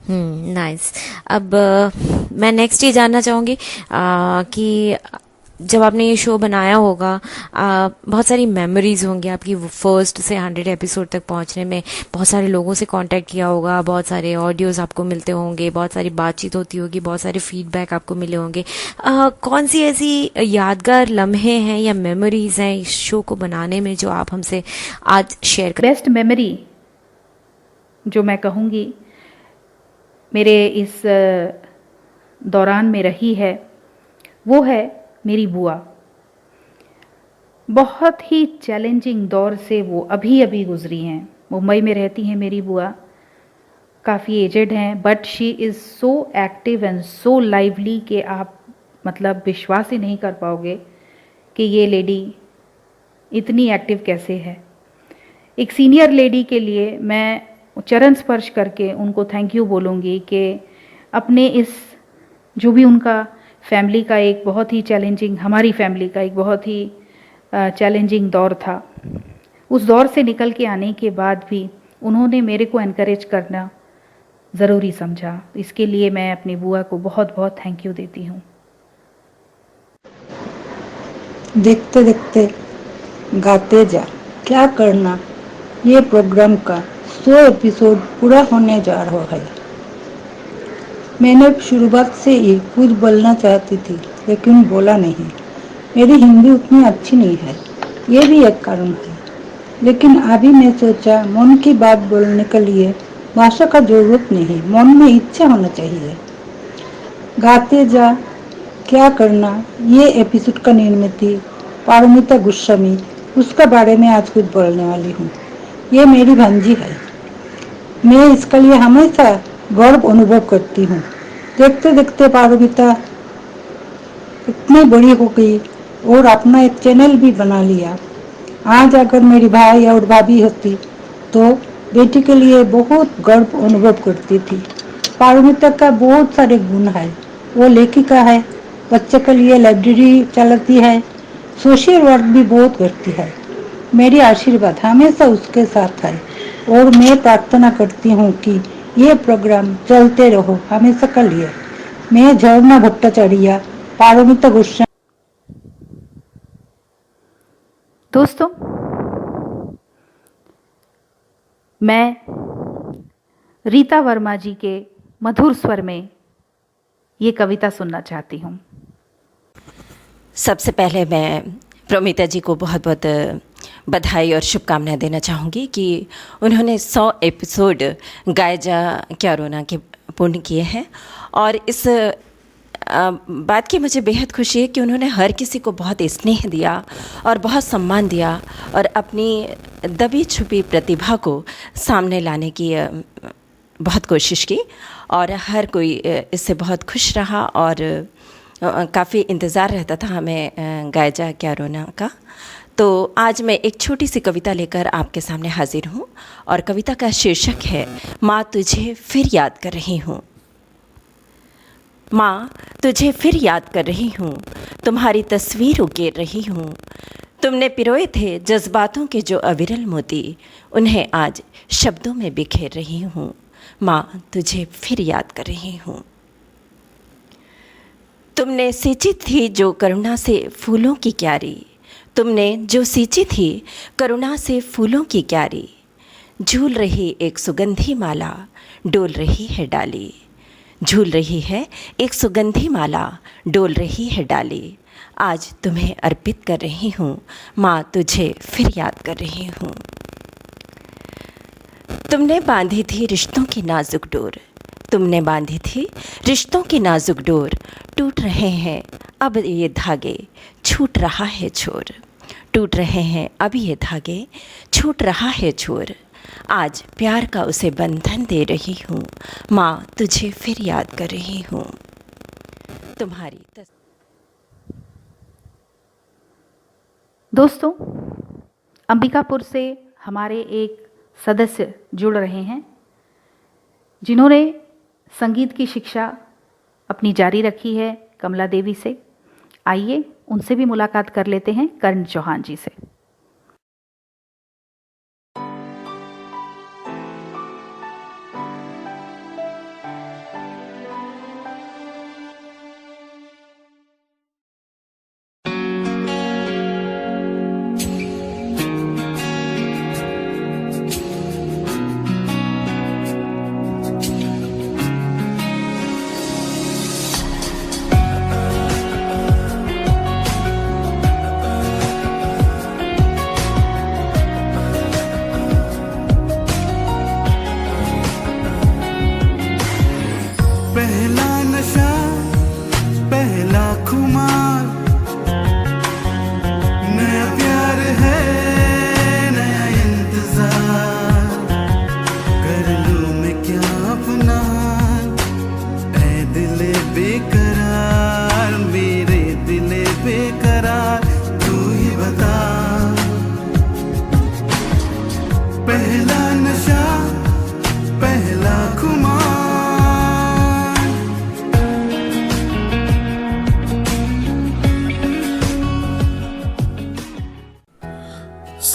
नाइस। अब मैं नेक्स्ट ये जानना चाहूँगी कि जब आपने ये शो बनाया होगा, बहुत सारी मेमोरीज होंगी आपकी फर्स्ट से 100 एपिसोड तक पहुंचने में। बहुत सारे लोगों से कांटेक्ट किया होगा, बहुत सारे ऑडियोज आपको मिलते होंगे, बहुत सारी बातचीत होती होगी, बहुत सारे फीडबैक आपको मिले होंगे। कौन सी ऐसी यादगार लम्हे हैं या मेमोरीज हैं इस शो को बनाने में जो आप हमसे आज शेयर करें?
बेस्ट मेमोरी जो मैं कहूँगी मेरे इस दौरान में रही है वो है मेरी बुआ। बहुत ही चैलेंजिंग दौर से वो अभी अभी गुजरी हैं। मुंबई में रहती हैं मेरी बुआ, काफ़ी एजेड हैं, but she is so active and so lively कि आप मतलब विश्वास ही नहीं कर पाओगे कि ये लेडी इतनी एक्टिव कैसे है। एक सीनियर लेडी के लिए मैं चरण स्पर्श करके उनको थैंक यू बोलूँगी कि अपने इस जो भी उनका फैमिली का एक बहुत ही चैलेंजिंग, हमारी फैमिली का एक बहुत ही चैलेंजिंग दौर था, उस दौर से निकल के आने के बाद भी उन्होंने मेरे को एनकरेज करना ज़रूरी समझा। इसके लिए मैं अपनी बुआ को बहुत बहुत थैंक यू देती हूँ।
देखते देखते गाते जा क्या करना, ये प्रोग्राम का 100 एपिसोड पूरा होने जा रहा है। मैंने शुरुआत से ही कुछ बोलना चाहती थी लेकिन बोला नहीं। मेरी हिंदी उतनी अच्छी नहीं है, ये भी एक कारण है। लेकिन अभी मैं सोचा मन की बात बोलने के लिए भाषा का जरूरत नहीं, मन में इच्छा होना चाहिए। गाते जा क्या करना ये एपिसोड का निर्मित पारोमिता गोस्वामी, उसका बारे में आज कुछ बोलने वाली हूँ। ये मेरी भांजी है। मैं इसके लिए हमेशा गर्व अनुभव करती हूँ। देखते देखते पारोमिता इतनी बड़ी हो गई और अपना एक चैनल भी बना लिया। आज अगर मेरी भाई और भाभी होती तो बेटी के लिए बहुत गर्व अनुभव करती थी। पारोमिता का बहुत सारे गुण है। वो लेखिका है, बच्चे के लिए लाइब्रेरी चलाती है, सोशल वर्क भी बहुत करती है। मेरी आशीर्वाद हमेशा उसके साथ है और मैं प्रार्थना करती हूँ कि ये प्रोग्राम चलते रहो हमेशा के लिए। मैं झरना भट्टाचार्य, पारोमिता गोस्वामी।
दोस्तों, मैं रीता वर्मा जी के मधुर स्वर में ये कविता सुनना चाहती हूँ।
सबसे पहले मैं प्रोमिता जी को बहुत बहुत बधाई और शुभकामनाएं देना चाहूँगी कि उन्होंने 100 एपिसोड गाए जा क्या रोना के पूर्ण किए हैं। और इस बात की मुझे बेहद खुशी है कि उन्होंने हर किसी को बहुत स्नेह दिया और बहुत सम्मान दिया और अपनी दबी छुपी प्रतिभा को सामने लाने की बहुत कोशिश की और हर कोई इससे बहुत खुश रहा और काफ़ी इंतज़ार रहता था हमें गाए जा क्या रोना का। तो आज मैं एक छोटी सी कविता लेकर आपके सामने हाजिर हूँ और कविता का शीर्षक है माँ तुझे फिर याद कर रही हूँ। माँ तुझे फिर याद कर रही हूँ, तुम्हारी तस्वीर उकेर रही हूँ। तुमने पिरोए थे जज्बातों के जो अविरल मोती, उन्हें आज शब्दों में बिखेर रही हूँ। माँ तुझे फिर याद कर रही हूँ। तुमने सींची थी जो करुणा से फूलों की क्यारी, तुमने जो सींची थी करुणा से फूलों की क्यारी। झूल रही एक सुगंधी माला, डोल रही है डाली। झूल रही है एक सुगंधी माला, डोल रही है डाली। आज तुम्हें अर्पित कर रही हूँ, माँ तुझे फिर याद कर रही हूँ। तुमने बांधी थी रिश्तों की नाजुक डोर, तुमने बांधी थी रिश्तों की नाजुक डोर। टूट रहे हैं अब ये धागे, छूट रहा है छोर। टूट रहे हैं अब ये धागे, छूट रहा है छोर। आज प्यार का उसे बंधन दे रही हूँ, माँ तुझे फिर याद कर रही हूँ। तुम्हारी
दोस्तों, अंबिकापुर से हमारे एक सदस्य जुड़ रहे हैं जिन्होंने संगीत की शिक्षा अपनी जारी रखी है कमला देवी से। आइए उनसे भी मुलाकात कर लेते हैं, कर्ण चौहान जी से।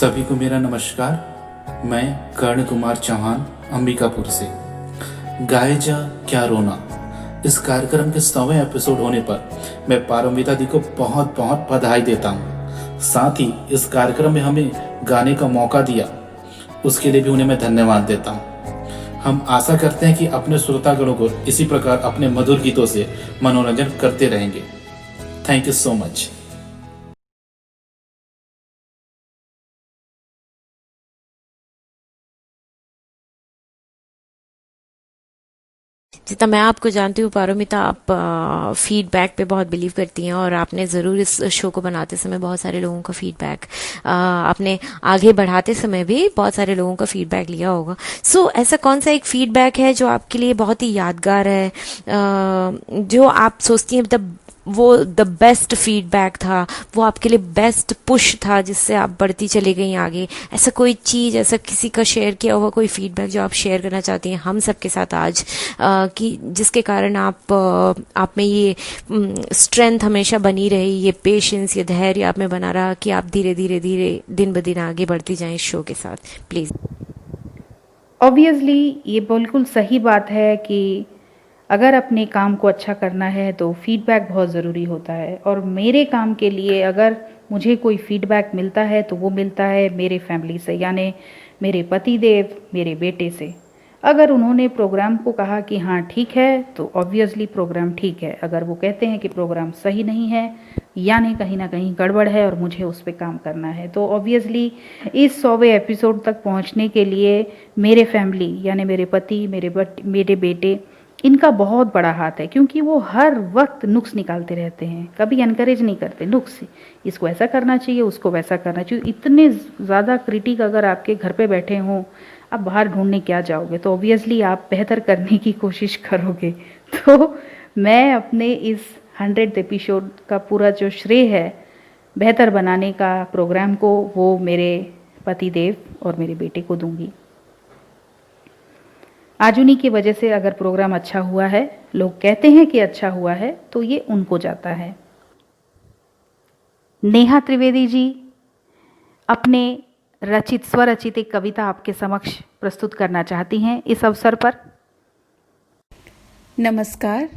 सभी को मेरा नमस्कार। मैं कर्ण कुमार चौहान अंबिकापुर से। गाए जा क्या रोना इस कार्यक्रम के 100वें एपिसोड होने पर मैं पारोमिता दी को बहुत बहुत बधाई देता हूँ। साथ ही इस कार्यक्रम में हमें गाने का मौका दिया, उसके लिए भी उन्हें मैं धन्यवाद देता हूँ। हम आशा करते हैं कि अपने श्रोतागणों को इसी प्रकार अपने मधुर गीतों से मनोरंजन करते रहेंगे। Thank you so much.
जितना मैं आपको जानती हूँ पारोमिता, आप फीडबैक पे बहुत बिलीव करती हैं और आपने ज़रूर इस शो को बनाते समय बहुत सारे लोगों का फीडबैक, आपने आगे बढ़ाते समय भी बहुत सारे लोगों का फीडबैक लिया होगा। सो ऐसा कौन सा एक फीडबैक है जो आपके लिए बहुत ही यादगार है, जो आप सोचती हैं मतलब वो द बेस्ट फीडबैक था, वो आपके लिए बेस्ट पुश था जिससे आप बढ़ती चली गई आगे? ऐसा कोई चीज़, ऐसा किसी का शेयर किया हुआ कोई फीडबैक जो आप शेयर करना चाहती हैं हम सबके साथ आज, कि जिसके कारण आप में ये स्ट्रेंथ हमेशा बनी रही, ये पेशेंस, ये धैर्य आप में बना रहा कि आप धीरे धीरे धीरे दिन ब दिन आगे बढ़ती जाएं इस शो के साथ? प्लीज़।
ऑब्वियसली ये बिल्कुल सही बात है कि अगर अपने काम को अच्छा करना है तो फीडबैक बहुत ज़रूरी होता है। और मेरे काम के लिए अगर मुझे कोई फीडबैक मिलता है तो वो मिलता है मेरे फैमिली से, यानी मेरे पति देव, मेरे बेटे से। अगर उन्होंने प्रोग्राम को कहा कि हाँ ठीक है तो ऑब्वियसली प्रोग्राम ठीक है। अगर वो कहते हैं कि प्रोग्राम सही नहीं है, यानी कहीं ना कहीं गड़बड़ है और मुझे उस पर काम करना है, तो ऑब्वियसली इस 100वें एपिसोड तक पहुंचने के लिए मेरे फैमिली यानी मेरे पति, मेरे बेटे, इनका बहुत बड़ा हाथ है। क्योंकि वो हर वक्त नुक्स निकालते रहते हैं, कभी एनकरेज नहीं करते, नुक्स, इसको ऐसा करना चाहिए, उसको वैसा करना चाहिए। इतने ज़्यादा क्रिटिक अगर आपके घर पे बैठे हों, आप बाहर ढूंढने क्या जाओगे, तो ऑब्वियसली आप बेहतर करने की कोशिश करोगे। तो मैं अपने इस 100th एपिसोड का पूरा जो श्रेय है बेहतर बनाने का प्रोग्राम को, वो मेरे पति देव और मेरे बेटे को दूंगी। आज उन्हीं की वजह से अगर प्रोग्राम अच्छा हुआ है, लोग कहते हैं कि अच्छा हुआ है, तो ये उनको जाता है। नेहा त्रिवेदी जी अपने रचित स्वरचित एक कविता आपके समक्ष प्रस्तुत करना चाहती हैं इस अवसर पर।
नमस्कार।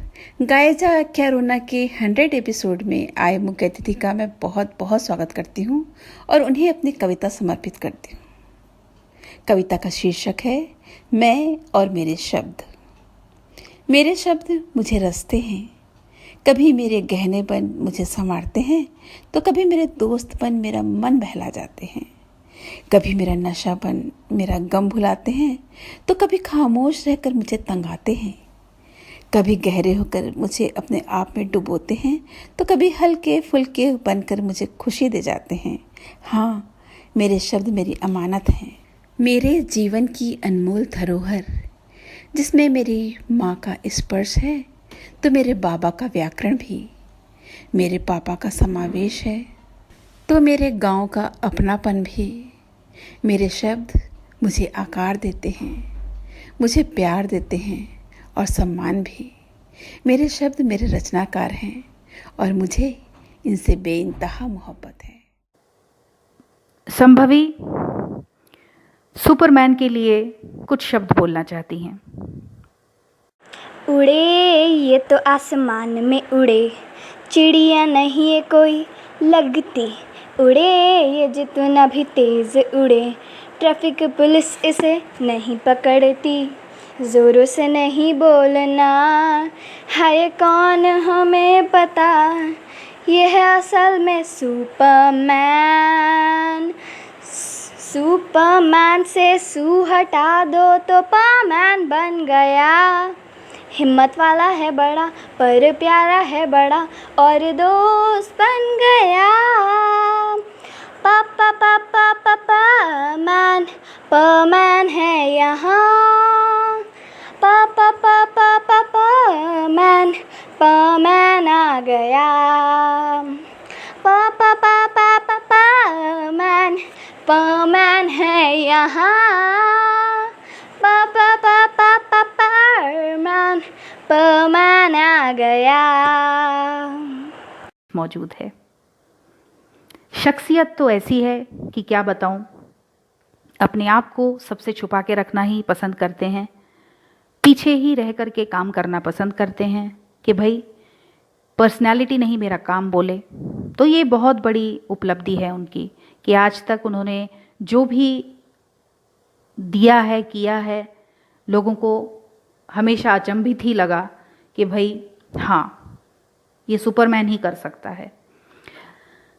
गाए जा क्या रोना के 100 एपिसोड में आए मुख्य अतिथि का मैं बहुत बहुत स्वागत करती हूँ और उन्हें अपनी कविता समर्पित करती हूँ। कविता का शीर्षक है मैं और मेरे शब्द। मेरे शब्द मुझे रसते हैं, कभी मेरे गहने बन मुझे संवारते हैं, तो कभी मेरे दोस्त बन मेरा मन बहला जाते हैं। कभी मेरा नशा बन मेरा गम भुलाते हैं, तो कभी खामोश रहकर मुझे तंगाते हैं। कभी गहरे होकर मुझे अपने आप में डुबोते हैं, तो कभी हल्के फुल्के बनकर मुझे खुशी दे जाते हैं। हाँ, मेरे शब्द मेरी अमानत हैं, मेरे जीवन की अनमोल धरोहर, जिसमें मेरी माँ का स्पर्श है तो मेरे बाबा का व्याकरण भी, मेरे पापा का समावेश है तो मेरे गांव का अपनापन भी। मेरे शब्द मुझे आकार देते हैं, मुझे प्यार देते हैं और सम्मान भी। मेरे शब्द मेरे रचनाकार हैं और मुझे इनसे बेइंतहा मोहब्बत है।
संभवी सुपरमैन के लिए कुछ शब्द बोलना चाहती हैं।
उड़े ये तो आसमान में उड़े, चिड़िया नहीं ये कोई लगती। उड़े ये जितना भी तेज़ उड़े, ट्रैफिक पुलिस इसे नहीं पकड़ती। ज़ोरों से नहीं बोलना, है कौन हमें पता, ये है असल में सुपरमैन। सुपरमैन से सू हटा दो तो पामैन बन गया। हिम्मत वाला है बड़ा पर प्यारा है बड़ा और दोस्त बन गया। पापा पापा पापा मैन परमैन है यहाँ। पापा पापा पापा मैन परमैन आ गया। पापा पापा पापा मैन परमैन है यहाँ। पापा पापा पापा मैन परमैन आ गया।
मौजूद है। शख्सियत तो ऐसी है कि क्या बताऊं। अपने आप को सबसे छुपा के रखना ही पसंद करते हैं, पीछे ही रह कर के काम करना पसंद करते हैं कि भाई पर्सनैलिटी नहीं मेरा काम बोले। तो ये बहुत बड़ी उपलब्धि है उनकी कि आज तक उन्होंने जो भी दिया है किया है, लोगों को हमेशा अचंभित ही लगा कि भाई हाँ, ये सुपरमैन ही कर सकता है।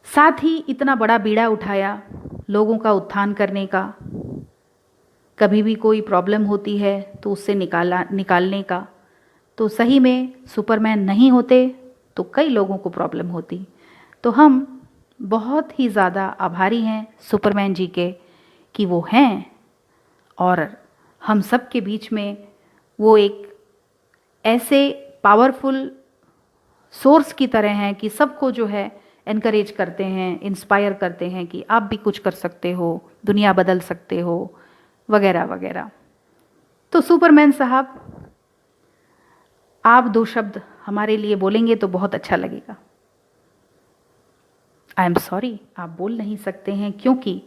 साथ ही इतना बड़ा बीड़ा उठाया लोगों का उत्थान करने का, कभी भी कोई प्रॉब्लम होती है तो उससे निकालने का। तो सही में सुपरमैन नहीं होते तो कई लोगों को प्रॉब्लम होती। तो हम बहुत ही ज़्यादा आभारी हैं सुपरमैन जी के कि वो हैं और हम सब के बीच में वो एक ऐसे पावरफुल सोर्स की तरह हैं कि सबको जो है एनकरेज करते हैं, इंस्पायर करते हैं कि आप भी कुछ कर सकते हो, दुनिया बदल सकते हो, वगैरह वगैरह। तो सुपरमैन साहब, आप 2 शब्द हमारे लिए बोलेंगे तो बहुत अच्छा लगेगा। आई एम सॉरी, आप बोल नहीं सकते हैं क्योंकि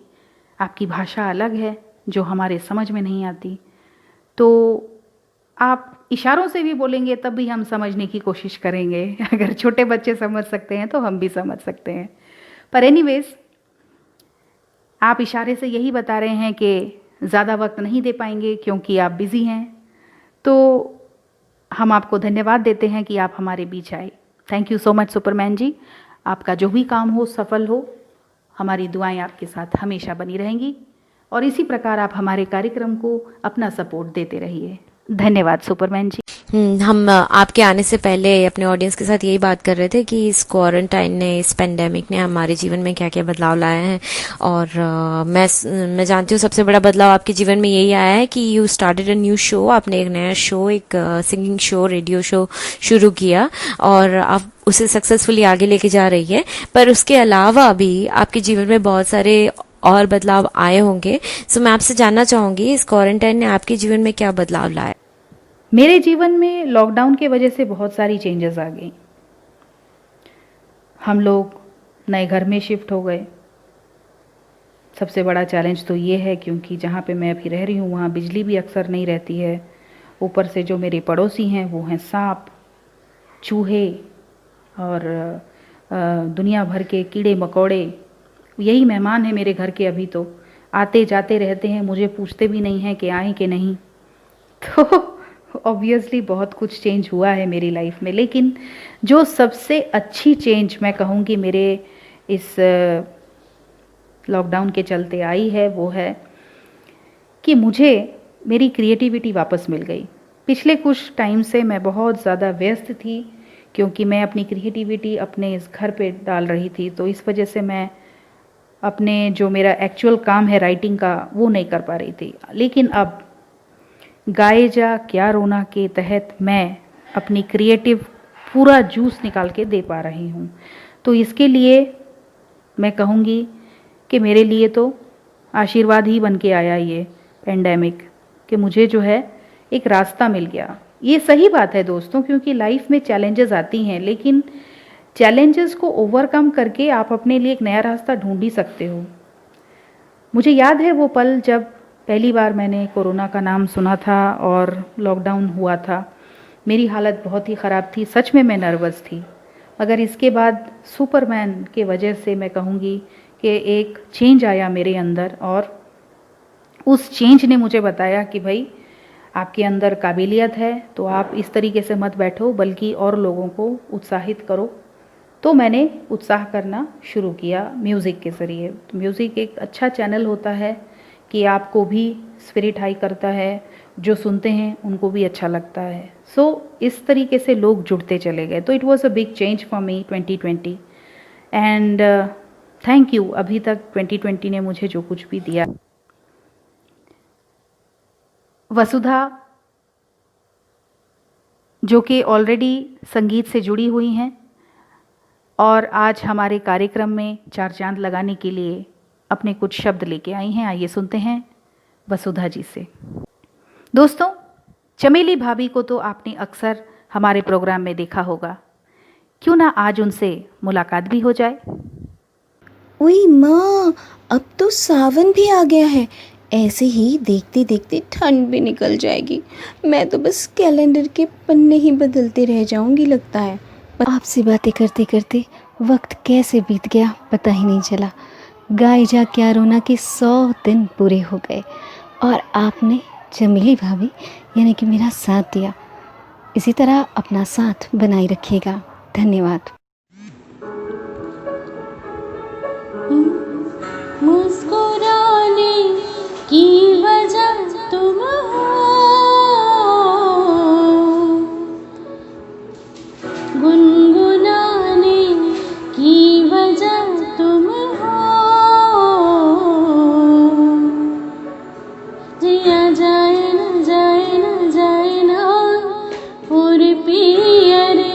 आपकी भाषा अलग है जो हमारे समझ में नहीं आती। तो आप इशारों से भी बोलेंगे तब भी हम समझने की कोशिश करेंगे। अगर छोटे बच्चे समझ सकते हैं तो हम भी समझ सकते हैं। पर एनीवेज, आप इशारे से यही बता रहे हैं कि ज़्यादा वक्त नहीं दे पाएंगे क्योंकि आप बिज़ी हैं। तो हम आपको धन्यवाद देते हैं कि आप हमारे बीच आए। Thank you so much Superman ji. आपका जो भी काम हो सफल हो। हमारी दुआएं आपके साथ हमेशा बनी रहेंगी और इसी प्रकार आप हमारे कार्यक्रम को अपना सपोर्ट देते रहिए। धन्यवाद सुपरमैन जी।
हम आपके आने से पहले अपने ऑडियंस के साथ यही बात कर रहे थे कि इस क्वारंटाइन ने, इस पेंडेमिक ने हमारे जीवन में क्या क्या बदलाव लाए हैं। और मैं जानती हूँ सबसे बड़ा बदलाव आपके जीवन में यही आया है कि you started a new show. आपने एक नया शो, एक सिंगिंग शो, रेडियो शो शुरू किया और आप उसे सक्सेसफुली आगे लेके जा रही है। पर उसके अलावा भी आपके जीवन में बहुत सारे और बदलाव आए होंगे। सो मैं आपसे जानना चाहूँगी, इस क्वारंटाइन ने आपके जीवन में क्या बदलाव लाए?
मेरे जीवन में लॉकडाउन के वजह से बहुत सारी चेंजेस आ गई। हम लोग नए घर में शिफ्ट हो गए। सबसे बड़ा चैलेंज तो ये है क्योंकि जहाँ पे मैं अभी रह रही हूँ वहाँ बिजली भी अक्सर नहीं रहती है। ऊपर से जो मेरे पड़ोसी हैं वो हैं सांप, चूहे और दुनिया भर के कीड़े मकोड़े। यही मेहमान हैं मेरे घर के। अभी तो आते जाते रहते हैं, मुझे पूछते भी नहीं हैं कि आए कि नहीं। तो ऑब्वियसली बहुत कुछ चेंज हुआ है मेरी लाइफ में। लेकिन जो सबसे अच्छी चेंज मैं कहूँगी मेरे इस लॉकडाउन के चलते आई है वो है कि मुझे मेरी क्रिएटिविटी वापस मिल गई। पिछले कुछ टाइम से मैं बहुत ज़्यादा व्यस्त थी क्योंकि मैं अपनी क्रिएटिविटी अपने इस घर पे डाल रही थी। तो इस वजह से मैं अपने जो मेरा एक्चुअल काम है राइटिंग का वो नहीं कर पा रही थी। लेकिन अब गाए जा क्या रोना के तहत मैं अपनी क्रिएटिव पूरा जूस निकाल के दे पा रही हूँ। तो इसके लिए मैं कहूँगी कि मेरे लिए तो आशीर्वाद ही बन के आया ये पेंडेमिक, कि मुझे जो है एक रास्ता मिल गया। ये सही बात है दोस्तों, क्योंकि लाइफ में चैलेंजेस आती हैं, लेकिन चैलेंजेस को ओवरकम करके आप अपने लिए एक नया रास्ता ढूंढ ही सकते हो। मुझे याद है वो पल जब पहली बार मैंने कोरोना का नाम सुना था और लॉकडाउन हुआ था। मेरी हालत बहुत ही ख़राब थी, सच में मैं नर्वस थी। मगर इसके बाद सुपरमैन के वजह से मैं कहूँगी कि एक चेंज आया मेरे अंदर और उस चेंज ने मुझे बताया कि भाई आपके अंदर काबिलियत है तो आप इस तरीके से मत बैठो बल्कि और लोगों को उत्साहित करो। तो मैंने उत्साह करना शुरू किया म्यूज़िक के ज़रिए। तो म्यूज़िक एक अच्छा चैनल होता है कि आपको भी स्पिरिट हाई करता है, जो सुनते हैं उनको भी अच्छा लगता है। सो इस तरीके से लोग जुड़ते चले गए। तो it was a big change for me 2020 and thank you. अभी तक 2020 ने मुझे जो कुछ भी दिया। वसुधा जो कि ऑलरेडी संगीत से जुड़ी हुई हैं और आज हमारे कार्यक्रम में चार चांद लगाने के लिए अपने कुछ शब्द लेके आई हैं। आइए सुनते हैं वसुधा जी से। दोस्तों, चमेली भाभी को तो आपने अक्सर हमारे प्रोग्राम में देखा होगा, क्यों ना आज उनसे मुलाकात भी हो जाए।
ओए माँ, अब तो सावन भी आ गया है। ऐसे ही देखते देखते ठंड भी निकल जाएगी। मैं तो बस कैलेंडर के पन्ने ही बदलते रह जाऊंगी लगता है। आपसे बातें करते करते वक्त कैसे बीत गया पता ही नहीं चला। गाय जा क्या रोना के 100 दिन पूरे हो गए और आपने चमेली भाभी यानी कि मेरा साथ दिया। इसी तरह अपना साथ बनाए रखिएगा। धन्यवाद।
मुस्कुराने की वजह तुम हो, गुनगुनाने की वजह तुम हो, जिया जाए न जाए न जाए ना और पिया रे,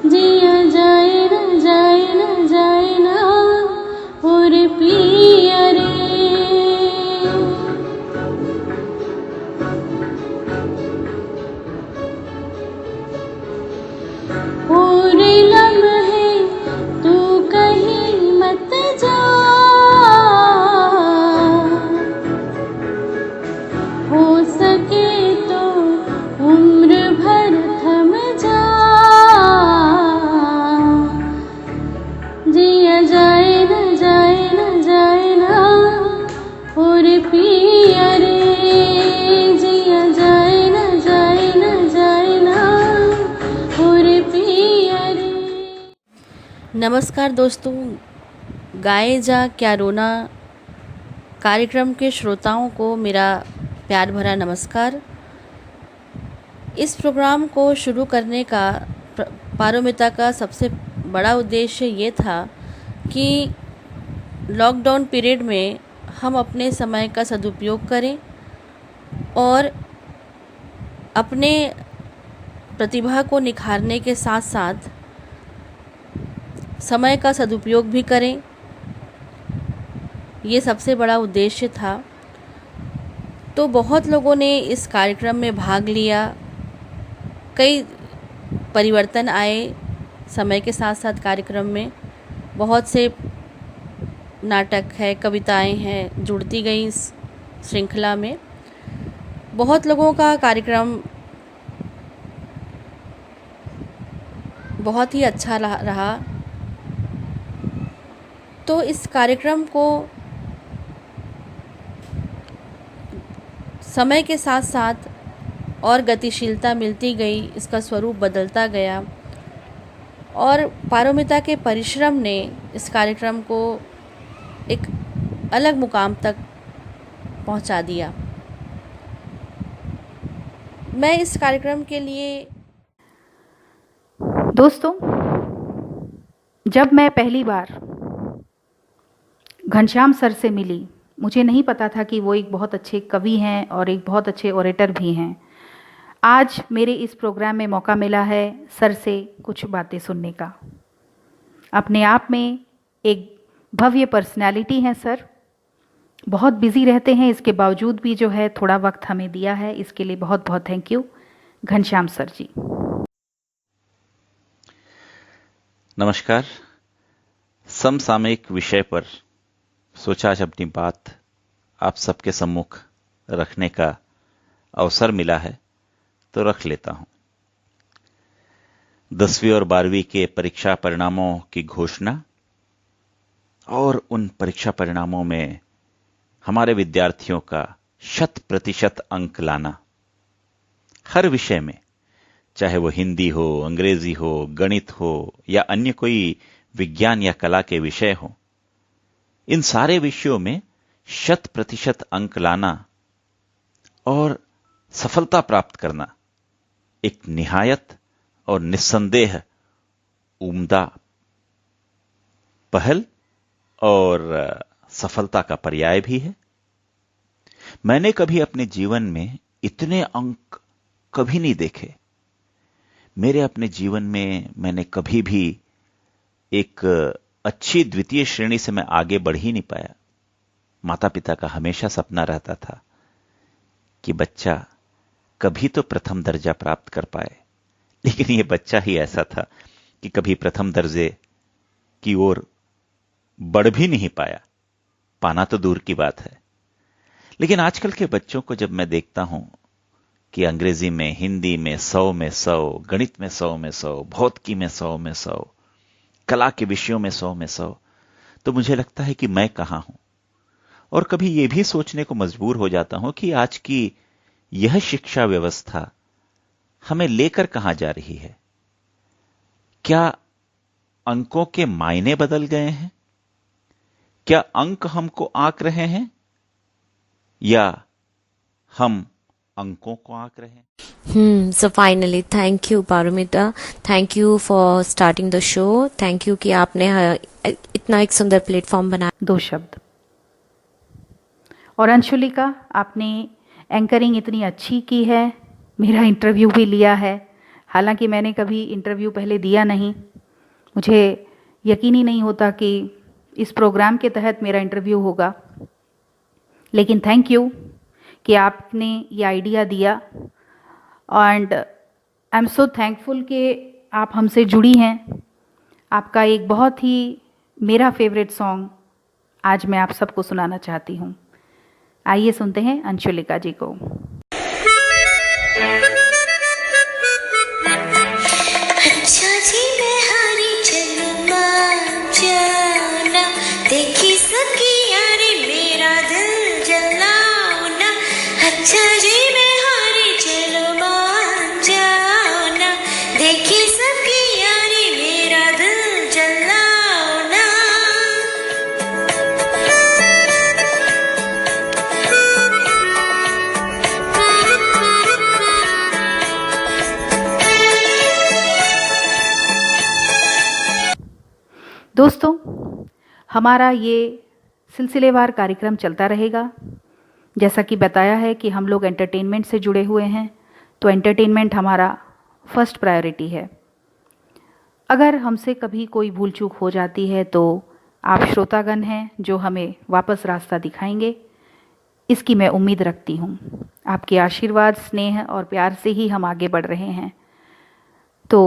जिया जाए न जाए न जाए ना और पिया रे। पूरे लम्हे तू कहीं मत जा, हो सके तो उम्र भर थम जा, जिया जाए न जाए न जाए ना और पिया रे, जिया जाए न जाए न जाए ना और पिया रे।
नमस्कार दोस्तों, गाए जा क्या रोना कार्यक्रम के श्रोताओं को मेरा प्यार भरा नमस्कार। इस प्रोग्राम को शुरू करने का पारोमिता का सबसे बड़ा उद्देश्य ये था कि लॉकडाउन पीरियड में हम अपने समय का सदुपयोग करें और अपने प्रतिभा को निखारने के साथ साथ समय का सदुपयोग भी करें। ये सबसे बड़ा उद्देश्य था। तो बहुत लोगों ने इस कार्यक्रम में भाग लिया, कई परिवर्तन आए समय के साथ साथ कार्यक्रम में। बहुत से नाटक है, कविताएं हैं जुड़ती गई इस श्रृंखला में। बहुत लोगों का कार्यक्रम बहुत ही अच्छा रहा। तो इस कार्यक्रम को समय के साथ साथ और गतिशीलता मिलती गई, इसका स्वरूप बदलता गया और पारोमिता के परिश्रम ने इस कार्यक्रम को एक अलग मुकाम तक पहुंचा दिया। मैं इस कार्यक्रम के लिए
दोस्तों, जब मैं पहली बार घनश्याम सर से मिली, मुझे नहीं पता था कि वो एक बहुत अच्छे कवि हैं और एक बहुत अच्छे ओरेटर भी हैं। आज मेरे इस प्रोग्राम में मौका मिला है सर से कुछ बातें सुनने का। अपने आप में एक भव्य पर्सनालिटी हैं सर, बहुत बिजी रहते हैं, इसके बावजूद भी जो है थोड़ा वक्त हमें दिया है, इसके लिए बहुत बहुत थैंक यू घनश्याम सर जी।
नमस्कार। समसामयिक विषय पर सोचा आज अपनी बात आप सबके सम्मुख रखने का अवसर मिला है तो रख लेता हूं। 10वीं और 12वीं के परीक्षा परिणामों की घोषणा और उन परीक्षा परिणामों में हमारे विद्यार्थियों का 100% अंक लाना, हर विषय में, चाहे वो हिंदी हो, अंग्रेजी हो, गणित हो या अन्य कोई विज्ञान या कला के विषय हो, इन सारे विषयों में 100% अंक लाना और सफलता प्राप्त करना एक निहायत और निस्संदेह उम्दा पहल और सफलता का पर्याय भी है। मैंने कभी अपने जीवन में इतने अंक कभी नहीं देखे। मेरे अपने जीवन में मैंने कभी भी एक अच्छी द्वितीय श्रेणी से मैं आगे बढ़ ही नहीं पाया। माता पिता का हमेशा सपना रहता था कि बच्चा कभी तो प्रथम दर्जा प्राप्त कर पाए, लेकिन ये बच्चा ही ऐसा था कि कभी प्रथम दर्जे की ओर बढ़ भी नहीं पाया। पाना तो दूर की बात है, लेकिन आजकल के बच्चों को जब मैं देखता हूं कि अंग्रेजी में, हिंदी में 100 में 100, गणित में 100 में 100, भौतिकी में 100 में 100, कला के विषयों में 100 में 100, तो मुझे लगता है कि मैं कहां हूं। और कभी यह भी सोचने को मजबूर हो जाता हूं कि आज की यह शिक्षा व्यवस्था हमें लेकर कहां जा रही है। क्या अंकों के मायने बदल गए हैं? क्या अंक हमको आंक रहे हैं या हम अंकों को आंक रहे हैं?
So finally, thank you पारुमिता, thank you for starting the show, thank you कि आपने इतना एक सुंदर प्लेटफॉर्म बनाया।
2 शब्द। और अंशुलिका, आपने एंकरिंग इतनी अच्छी की है, मेरा इंटरव्यू भी लिया है। हालांकि मैंने कभी इंटरव्यू पहले दिया नहीं, मुझे यकीन ही नहीं होता कि इस प्रोग्राम के तहत मेरा इंटरव्यू होगा, लेकिन थैंक यू कि आपने ये आइडिया दिया। And I am so thankful कि आप हमसे जुड़ी हैं। आपका एक बहुत ही मेरा फेवरेट सॉन्ग आज मैं आप सबको सुनाना चाहती हूँ। आइए सुनते हैं अंशुलिका जी को।
अच्छा जी मैं हारी चलूं मान जाना, देखी सकी यारी मेरा दिल जलाओ ना। अच्छा जी मैं हारी चलूं मान जाना, देखी सकी यारी मेरा दिल जलाओ ना।
दोस्तों, हमारा ये सिलसिलेवार कार्यक्रम चलता रहेगा। जैसा कि बताया है कि हम लोग एंटरटेनमेंट से जुड़े हुए हैं, तो एंटरटेनमेंट हमारा फर्स्ट प्रायोरिटी है। अगर हमसे कभी कोई भूल चूक हो जाती है तो आप श्रोतागण हैं जो हमें वापस रास्ता दिखाएंगे, इसकी मैं उम्मीद रखती हूँ। आपके आशीर्वाद, स्नेह और प्यार से ही हम आगे बढ़ रहे हैं, तो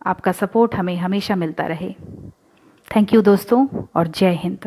आपका सपोर्ट हमें हमेशा मिलता रहे। थैंक यू दोस्तों, और जय हिंद।